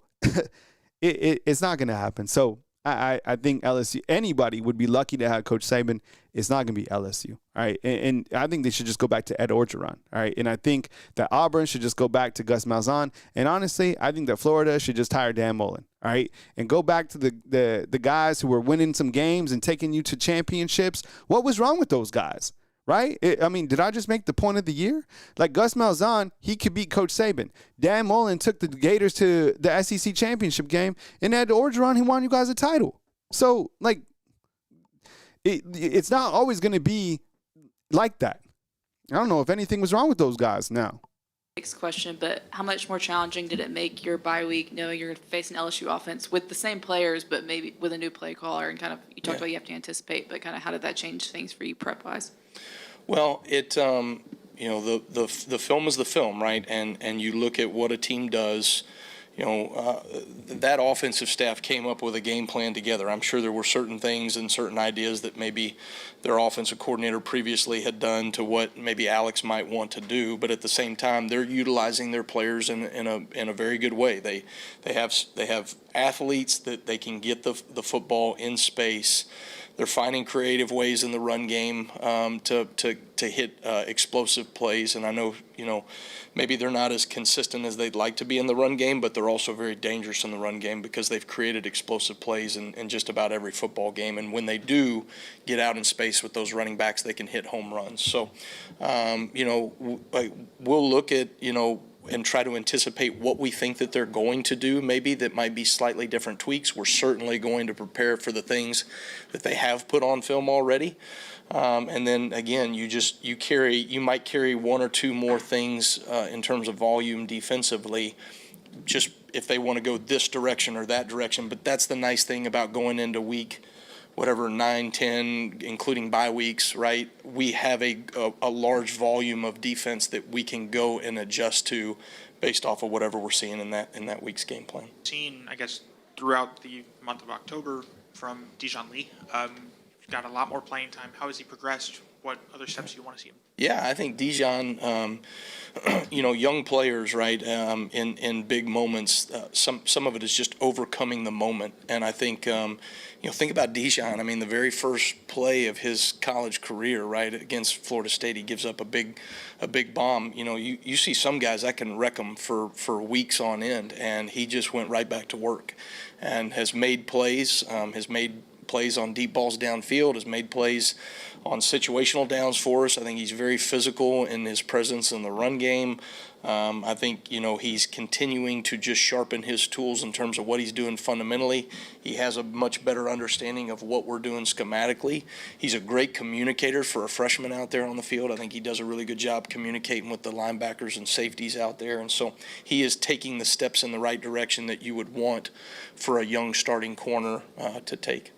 it's not going to happen. So I think LSU, anybody would be lucky to have Coach Saban. It's not going to be LSU. All right. And I think they should just go back to Ed Orgeron. All right. And I think that Auburn should just go back to Gus Malzahn. And honestly, I think that Florida should just hire Dan Mullen. All right. And go back to the guys who were winning some games and taking you to championships. What was wrong with those guys? Right? I mean, did I just make the point of the year? Like Gus Malzahn, he could beat Coach Saban. Dan Mullen took the Gators to the SEC championship game, and Ed Orgeron, he won you guys a title. So, like, it's not always going to be like that. I don't know if anything was wrong with those guys now. Next question, but how much more challenging did it make your bye week knowing you're facing LSU offense with the same players, but maybe with a new play caller and kind of, you talked about you have to anticipate, but kind of how did that change things for you prep-wise? Well, you know, the film is the film, right? And you look at what a team does. You know, that offensive staff came up with a game plan together. I'm sure there were certain things and certain ideas that maybe their offensive coordinator previously had done to what maybe Alex might want to do, but at the same time, they're utilizing their players in a very good way. They have athletes that they can get the football in space. They're finding creative ways in the run game to hit explosive plays. And I know, you know, maybe they're not as consistent as they'd like to be in the run game, but they're also very dangerous in the run game because they've created explosive plays in just about every football game. And when they do get out in space with those running backs, they can hit home runs. So, you know, we'll look at, you know, and try to anticipate what we think that they're going to do, maybe that might be slightly different tweaks. We're certainly going to prepare for the things that they have put on film already. And then again, you might carry one or two more things in terms of volume defensively, just if they want to go this direction or that direction. But that's the nice thing about going into week 9, 10, including bye weeks, right? We have a large volume of defense that we can go and adjust to based off of whatever we're seeing in that week's game plan. Seen, I guess, throughout the month of October from Dijon Lee. Got a lot more playing time. How has he progressed? What other steps do you want to see him? Yeah, I think Dijon, you know, young players, right, in big moments, some of it is just overcoming the moment. And I think, you know, think about Dijon. I mean, the very first play of his college career, right, against Florida State, he gives up a big bomb. You know, you see some guys that can wreck them for weeks on end, and he just went right back to work and has made plays, plays on deep balls downfield, has made plays on situational downs for us. I think he's very physical in his presence in the run game. I think, you know, he's continuing to just sharpen his tools in terms of what he's doing fundamentally. He has a much better understanding of what we're doing schematically. He's a great communicator for a freshman out there on the field. I think he does a really good job communicating with the linebackers and safeties out there. And so he is taking the steps in the right direction that you would want for a young starting corner to take.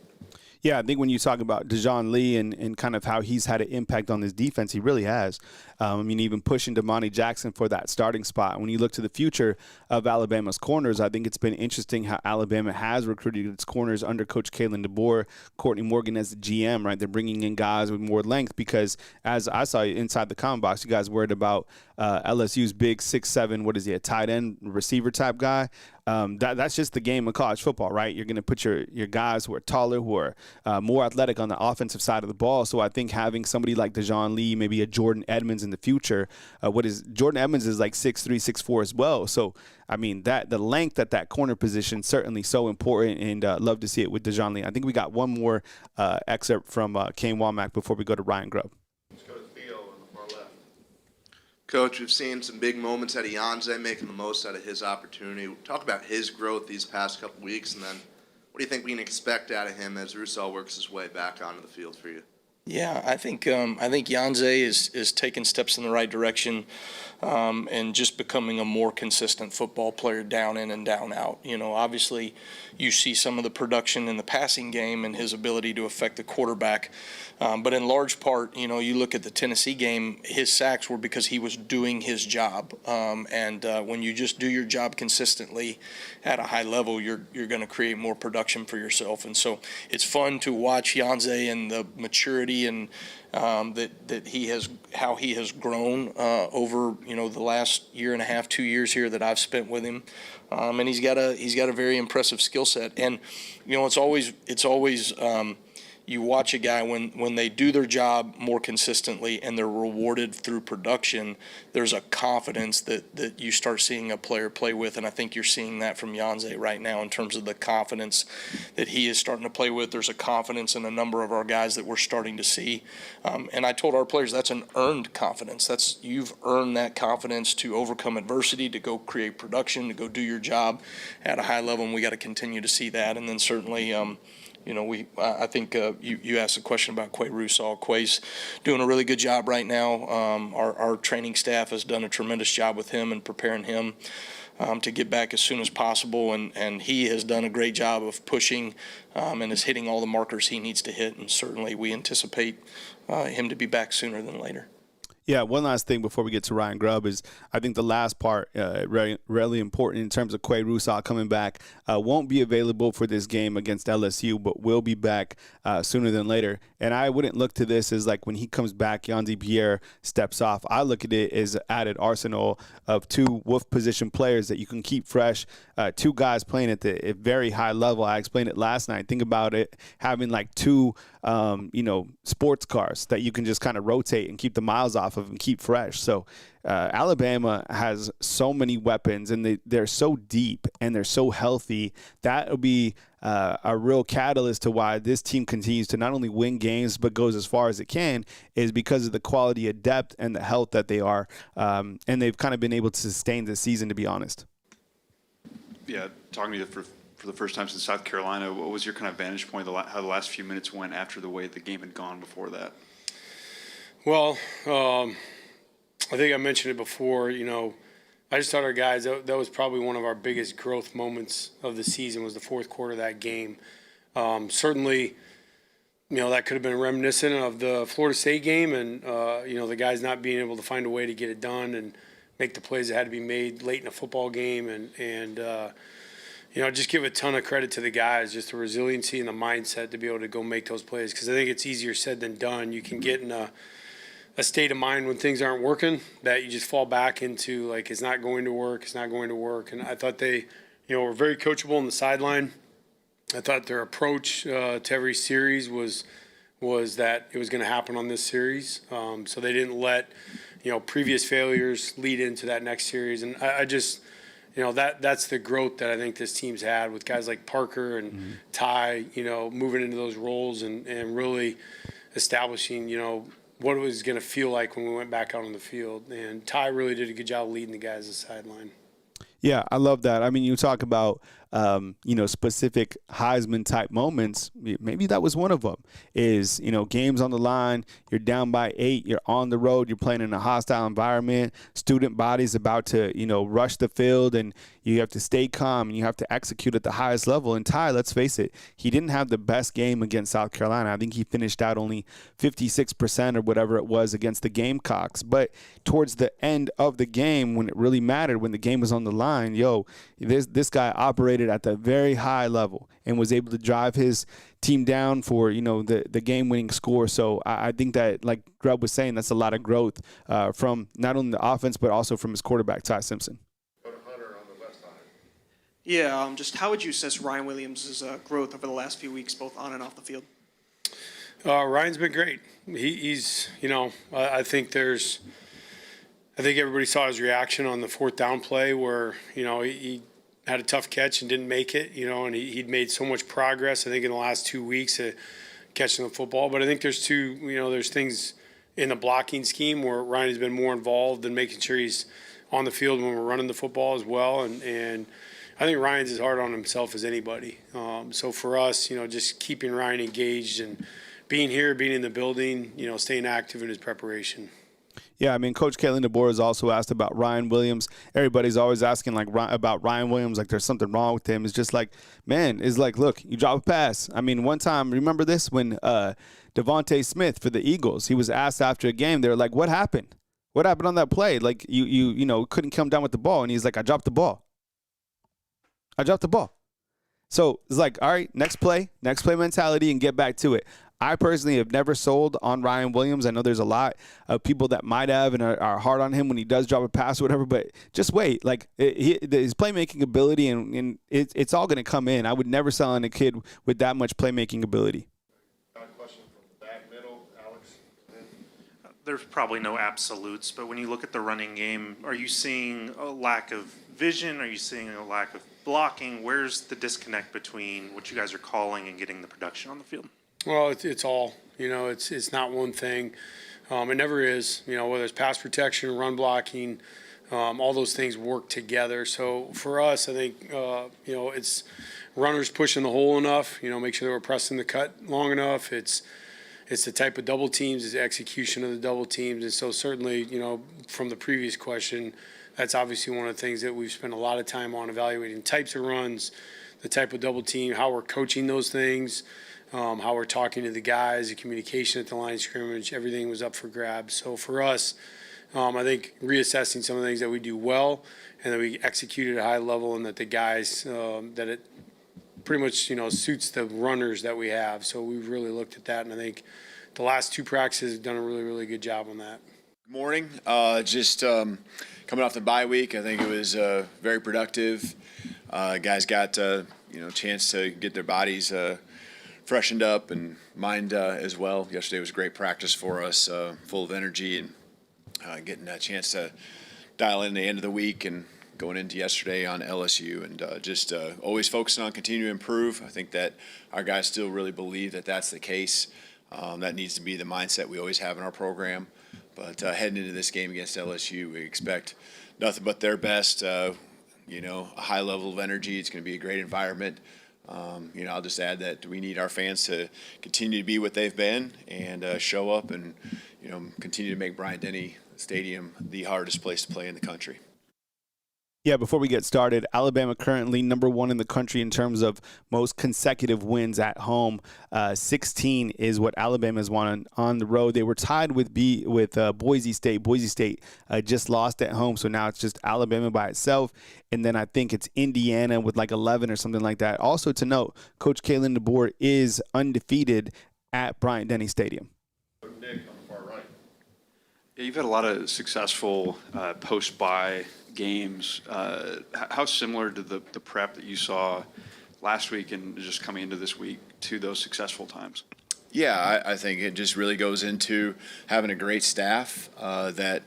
Yeah, I think when you talk about Dijon Lee and kind of how he's had an impact on this defense, he really has. I mean, even pushing Damani Jackson for that starting spot. When you look to the future of Alabama's corners, I think it's been interesting how Alabama has recruited its corners under Coach Kalen DeBoer, Courtney Morgan as the GM, right? They're bringing in guys with more length because, as I saw inside the comment box, you guys worried about LSU's big 6'7", what is he, a tight end receiver type guy? That's just the game of college football, right? You're going to put your guys who are taller, who are more athletic on the offensive side of the ball. So I think having somebody like Dijon Lee, maybe a Jordan Edmonds in the future, Jordan Edmonds is like 6'3", 6'4" as well. So, I mean, the length at that corner position certainly so important, and love to see it with Dijon Lee. I think we got one more excerpt from Kane Womack before we go to Ryan Grubb. Let's go to Theo on the far left. Coach, we've seen some big moments out of Yanze making the most out of his opportunity. Talk about his growth these past couple weeks, and then what do you think we can expect out of him as Roussel works his way back onto the field for you? Yeah, I think Janze is taking steps in the right direction, and just becoming a more consistent football player, down in and down out. Obviously, you see some of the production in the passing game and his ability to affect the quarterback, but in large part, you look at the Tennessee game, his sacks were because he was doing his job, and when you just do your job consistently at a high level, you're going to create more production for yourself, and so it's fun to watch Janze and the maturity and that he has, how he has grown over the last year and a half, 2 years here that I've spent with him, and he's got a very impressive skill set. And it's always you watch a guy when they do their job more consistently and they're rewarded through production, there's a confidence that you start seeing a player play with, and I think you're seeing that from Janze right now in terms of the confidence that he is starting to play with. There's a confidence in a number of our guys that we're starting to see, and I told our players that's an earned confidence. You've earned that confidence to overcome adversity, to go create production, to go do your job at a high level, and we got to continue to see that. And then certainly I think you asked a question about Quay Russaw. Quay's doing a really good job right now. Our training staff has done a tremendous job with him and preparing him to get back as soon as possible. And he has done a great job of pushing and is hitting all the markers he needs to hit. And certainly we anticipate him to be back sooner than later. Yeah, one last thing before we get to Ryan Grubb is I think the last part, really important in terms of Quay Russaw coming back, won't be available for this game against LSU, but will be back sooner than later. And I wouldn't look to this as like when he comes back, Yanzi Pierre steps off. I look at it as added arsenal of two wolf position players that you can keep fresh, two guys playing at the very high level. I explained it last night. Think about it having like two sports cars that you can just kind of rotate and keep the miles off of and keep fresh. So Alabama has so many weapons, and they're so deep and they're so healthy. That will be a real catalyst to why this team continues to not only win games but goes as far as it can, is because of the quality of depth and the health that they are. And they've kind of been able to sustain this season, to be honest. Yeah, talking to you for the first time since South Carolina, what was your kind of vantage point, how the last few minutes went after the way the game had gone before that? Well, I think I mentioned it before, I just thought our guys, that was probably one of our biggest growth moments of the season, was the fourth quarter of that game. Certainly, that could have been reminiscent of the Florida State game and, the guys not being able to find a way to get it done and make the plays that had to be made late in a football game. And just give a ton of credit to the guys, just the resiliency and the mindset to be able to go make those plays. Because I think it's easier said than done. You can get in a state of mind when things aren't working that you just fall back into, like, it's not going to work. And I thought they, were very coachable on the sideline. I thought their approach to every series was that it was going to happen on this series. So they didn't let, previous failures lead into that next series. And I just, that's the growth that I think this team's had with guys like Parker and Ty, moving into those roles and really establishing, what it was going to feel like when we went back out on the field. And Ty really did a good job leading the guys to the sideline. Yeah, I love that. I mean, you talk about, specific Heisman type moments. Maybe that was one of them, is, games on the line, you're down by 8, you're on the road, you're playing in a hostile environment, student body's about to, rush the field, and you have to stay calm and you have to execute at the highest level. And Ty, let's face it, he didn't have the best game against South Carolina. I think he finished out only 56% or whatever it was against the Gamecocks. But towards the end of the game, when it really mattered, when the game was on the line, this guy operated at the very high level and was able to drive his team down for, the game-winning score. So I think that, like Grubb was saying, that's a lot of growth from not only the offense but also from his quarterback, Ty Simpson. Yeah, just how would you assess Ryan Williams' growth over the last few weeks, both on and off the field? Ryan's been great. He's, I think everybody saw his reaction on the fourth down play where, he had a tough catch and didn't make it, and he'd made so much progress, I think, in the last 2 weeks catching the football. But I think there's there's things in the blocking scheme where Ryan has been more involved in making sure he's on the field when we're running the football as well. And I think Ryan's as hard on himself as anybody. So for us, just keeping Ryan engaged and being here, being in the building, staying active in his preparation. Yeah, I mean, Coach Kalen DeBoer has also asked about Ryan Williams. Everybody's always asking about Ryan Williams, like there's something wrong with him. It's just like, man, it's like, look, you drop a pass. I mean, one time, remember this when Devontae Smith for the Eagles, he was asked after a game, they were like, what happened? What happened on that play? Like you couldn't come down with the ball, and he's like, I dropped the ball. So it's like, all right, next play mentality, and get back to it. I personally have never sold on Ryan Williams. I know there's a lot of people that might have and are hard on him when he does drop a pass or whatever, but just wait. Like his playmaking ability, and it's all going to come in. I would never sell on a kid with that much playmaking ability. Question from the back middle, Alex. There's probably no absolutes, but when you look at the running game, are you seeing a lack of vision? Are you seeing a lack of blocking? Where's the disconnect between what you guys are calling and getting the production on the field? Well, it's all, it's not one thing. It never is, whether it's pass protection, run blocking, all those things work together. So for us, I think, it's runners pushing the hole enough, make sure that we're pressing the cut long enough. It's the type of double teams, it's the execution of the double teams. And so certainly, from the previous question, that's obviously one of the things that we've spent a lot of time on, evaluating types of runs, the type of double team, how we're coaching those things. How we're talking to the guys, the communication at the line of scrimmage, everything was up for grabs. So for us, I think reassessing some of the things that we do well and that we execute at a high level, and that the guys, that it pretty much, suits the runners that we have. So we've really looked at that, and I think the last two practices have done a really, really good job on that. Good morning. Just coming off the bye week, I think it was very productive. Guys got, chance to get their bodies freshened up and mind as well. Yesterday was a great practice for us, full of energy, and getting a chance to dial in the end of the week and going into yesterday on LSU, and just always focusing on continuing to improve. I think that our guys still really believe that that's the case. That needs to be the mindset we always have in our program. But heading into this game against LSU, we expect nothing but their best, a high level of energy. It's going to be a great environment. I'll just add that we need our fans to continue to be what they've been and show up and, continue to make Bryant-Denny Stadium the hardest place to play in the country. Yeah, before we get started, Alabama currently number one in the country in terms of most consecutive wins at home. 16 is what Alabama's won on the road. They were tied with Boise State. Boise State just lost at home, so now it's just Alabama by itself. And then I think it's Indiana with like 11 or something like that. Also to note, Coach Kalen DeBoer is undefeated at Bryant-Denny Stadium. Nick on the far right. Yeah, you've had a lot of successful post-bye games. How similar to the prep that you saw last week and just coming into this week to those successful times? Yeah, I think it just really goes into having a great staff that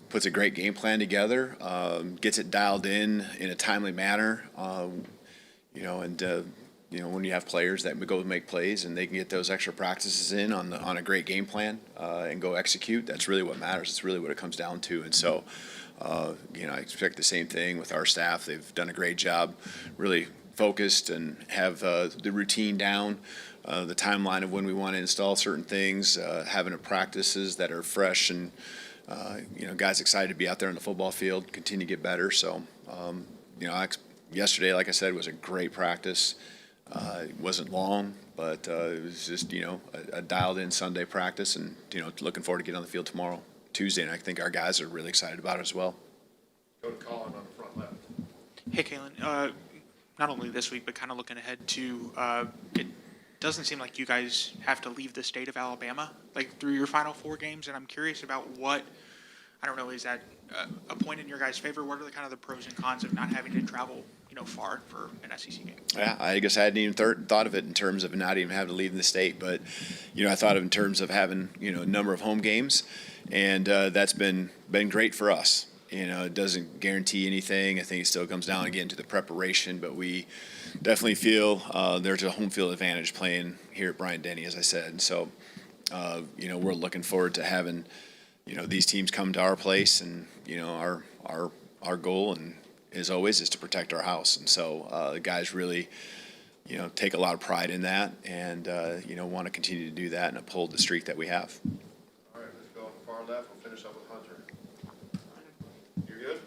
puts a great game plan together, gets it dialed in a timely manner, when you have players that go make plays and they can get those extra practices in on a great game plan and go execute, that's really what matters. It's really what it comes down to. And so, I expect the same thing with our staff. They've done a great job, really focused and have the routine down, the timeline of when we want to install certain things, having practices that are fresh and, guys excited to be out there on the football field, continue to get better. So, yesterday, like I said, was a great practice. It wasn't long, but it was just, a dialed-in Sunday practice, and, looking forward to getting on the field tomorrow, Tuesday, and I think our guys are really excited about it as well. Go to Colin on the front left. Hey, Kalen, not only this week, but kind of looking ahead to, it doesn't seem like you guys have to leave the state of Alabama, through your final four games, and I'm curious about is that a point in your guys' favor? What are the pros and cons of not having to travel, far for an SEC game? Yeah, I guess I hadn't even thought of it in terms of not even having to leave the state, but, I thought of it in terms of having, a number of home games, and that's been great for us. It doesn't guarantee anything. I think it still comes down again to the preparation, but we definitely feel there's a home field advantage playing here at Bryant-Denny, as I said. And so, we're looking forward to having, these teams come to our place, and, our goal, and as always, is to protect our house. And so the guys really take a lot of pride in that and, want to continue to do that and uphold the streak that we have. All right, let's go on the far left. We'll finish up with Hunter. You're good?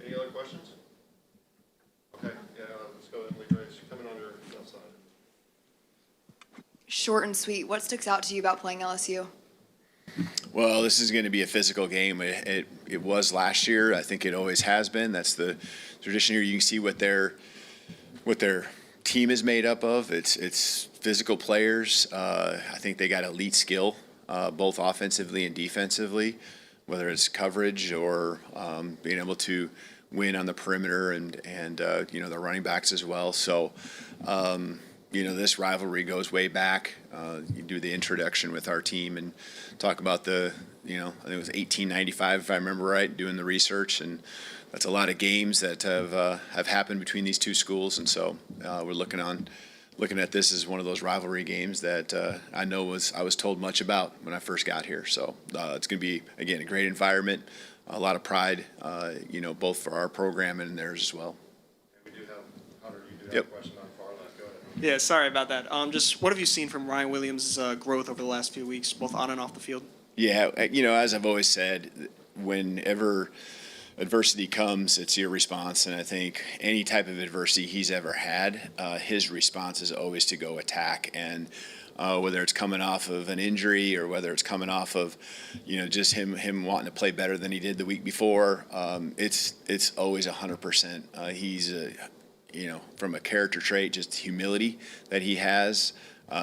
Any other questions? Okay, yeah, let's go ahead and lead race. Coming on your left side. Short and sweet. What sticks out to you about playing LSU? Well, this is going to be a physical game. It was last year. I think it always has been. That's the tradition here. You can see what their team is made up of. It's physical players. I think they got elite skill, both offensively and defensively, whether it's coverage or being able to win on the perimeter and the running backs as well. So, this rivalry goes way back. You do the introduction with our team and talk about I think it was 1895, if I remember right, doing the research, and that's a lot of games that have happened between these two schools, and so we're looking at this as one of those rivalry games that I was told much about when I first got here. So it's going to be, again, a great environment, a lot of pride, both for our program and theirs as well. And we do have, Hunter, you do have Yep. a question on far left. Go ahead. Yeah, sorry about that. Just what have you seen from Ryan Williams' growth over the last few weeks, both on and off the field? Yeah, as I've always said, whenever adversity comes, it's your response. And I think any type of adversity he's ever had, his response is always to go attack. And whether it's coming off of an injury or whether it's coming off of, just him wanting to play better than he did the week before, it's always 100%. He's from a character trait, just humility that he has.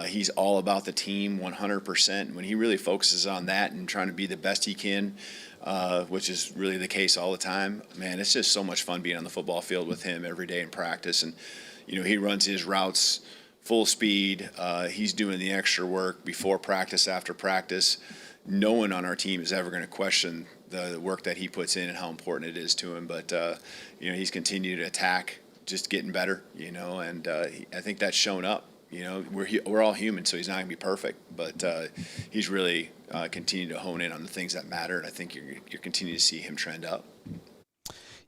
He's all about the team 100%. When he really focuses on that and trying to be the best he can, which is really the case all the time, man, it's just so much fun being on the football field with him every day in practice. And, he runs his routes full speed. He's doing the extra work before practice, after practice. No one on our team is ever going to question the work that he puts in and how important it is to him. But, he's continued to attack, just getting better, and I think that's shown up. We're all human, so he's not going to be perfect, but he's really continued to hone in on the things that matter, and I think you're continuing to see him trend up.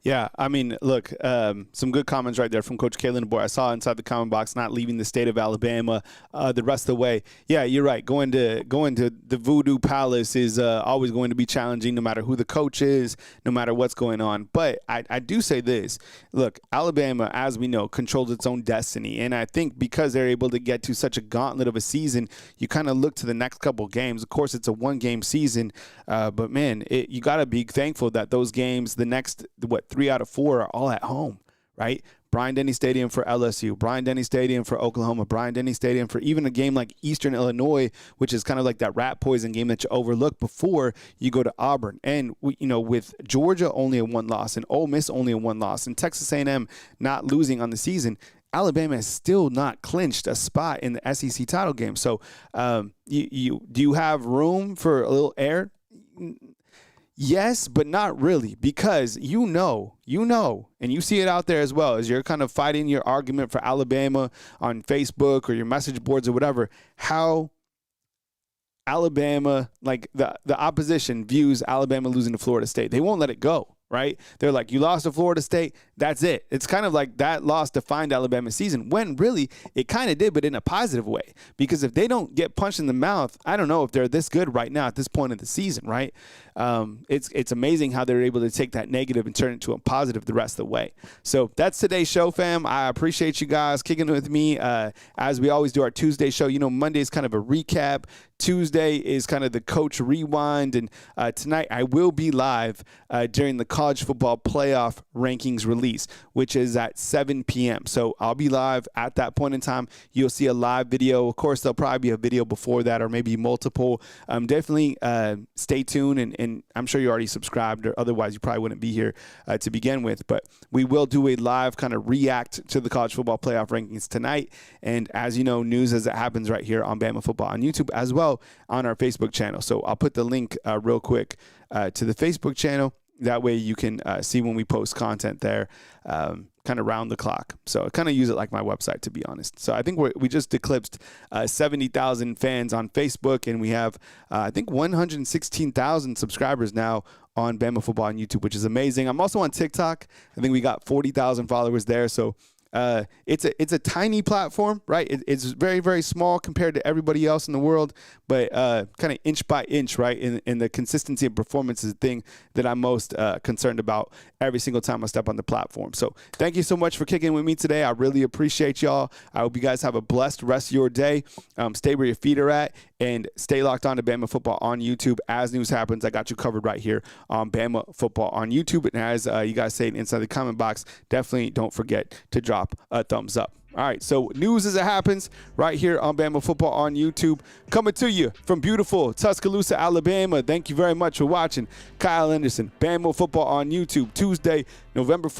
Yeah, I mean, look, some good comments right there from Coach Kalen DeBoer. I saw inside the comment box, not leaving the state of Alabama the rest of the way. Yeah, you're right. Going to the Voodoo Palace is always going to be challenging, no matter who the coach is, no matter what's going on. But I do say this. Look, Alabama, as we know, controls its own destiny. And I think because they're able to get to such a gauntlet of a season, you kind of look to the next couple games. Of course, it's a one-game season. But, man, you got to be thankful that those games, the next, 3 out of 4 are all at home, right? Bryant-Denny Stadium for LSU, Bryant-Denny Stadium for Oklahoma, Bryant-Denny Stadium for even a game like Eastern Illinois, which is kind of like that rat poison game that you overlook before you go to Auburn. And, with Georgia only a 1 loss and Ole Miss only a 1 loss and Texas A&M not losing on the season, Alabama has still not clinched a spot in the SEC title game. So do you have room for a little air? Yes, but not really, because and you see it out there as well as you're kind of fighting your argument for Alabama on Facebook or your message boards or whatever, how Alabama, like the opposition views Alabama losing to Florida State. They won't let it go. Right? They're like, you lost to Florida State, that's it. It's kind of like that loss defined Alabama's season, when really it kind of did, but in a positive way. Because if they don't get punched in the mouth, I don't know if they're this good right now at this point of the season, right? It's amazing how they're able to take that negative and turn it into a positive the rest of the way. So that's today's show, fam. I appreciate you guys kicking it with me. As we always do our Tuesday show, Monday is kind of a recap. Tuesday is kind of the coach rewind. And tonight I will be live during the college football playoff rankings release, which is at 7 p.m. So I'll be live at that point in time. You'll see a live video. Of course, there'll probably be a video before that or maybe multiple. Definitely stay tuned, and I'm sure you're already subscribed, or otherwise you probably wouldn't be here to begin with. But we will do a live kind of react to the college football playoff rankings tonight. And as you know, news as it happens right here on Bama Football on YouTube, as well on our Facebook channel. So I'll put the link real quick to the Facebook channel. That way you can see when we post content there kind of round the clock. So I kind of use it like my website, to be honest. So I think we just eclipsed 70,000 fans on Facebook, and we have, I think, 116,000 subscribers now on Bama Football on YouTube, which is amazing. I'm also on TikTok. I think we got 40,000 followers there. So it's a tiny platform, right? It's very, very small compared to everybody else in the world, but kind of inch by inch, right? And the consistency of performance is the thing that I'm most concerned about every single time I step on the platform. So thank you so much for kicking with me today. I really appreciate y'all. I hope you guys have a blessed rest of your day. Stay where your feet are at, and stay locked on to Bama Football on YouTube. As news happens, I got you covered right here on Bama Football on YouTube. And as you guys say inside the comment box, definitely don't forget to drop a thumbs up. All right, so news as it happens right here on Bama Football on YouTube. Coming to you from beautiful Tuscaloosa, Alabama. Thank you very much for watching. Kyle Anderson, Bama Football on YouTube, Tuesday, November 4th.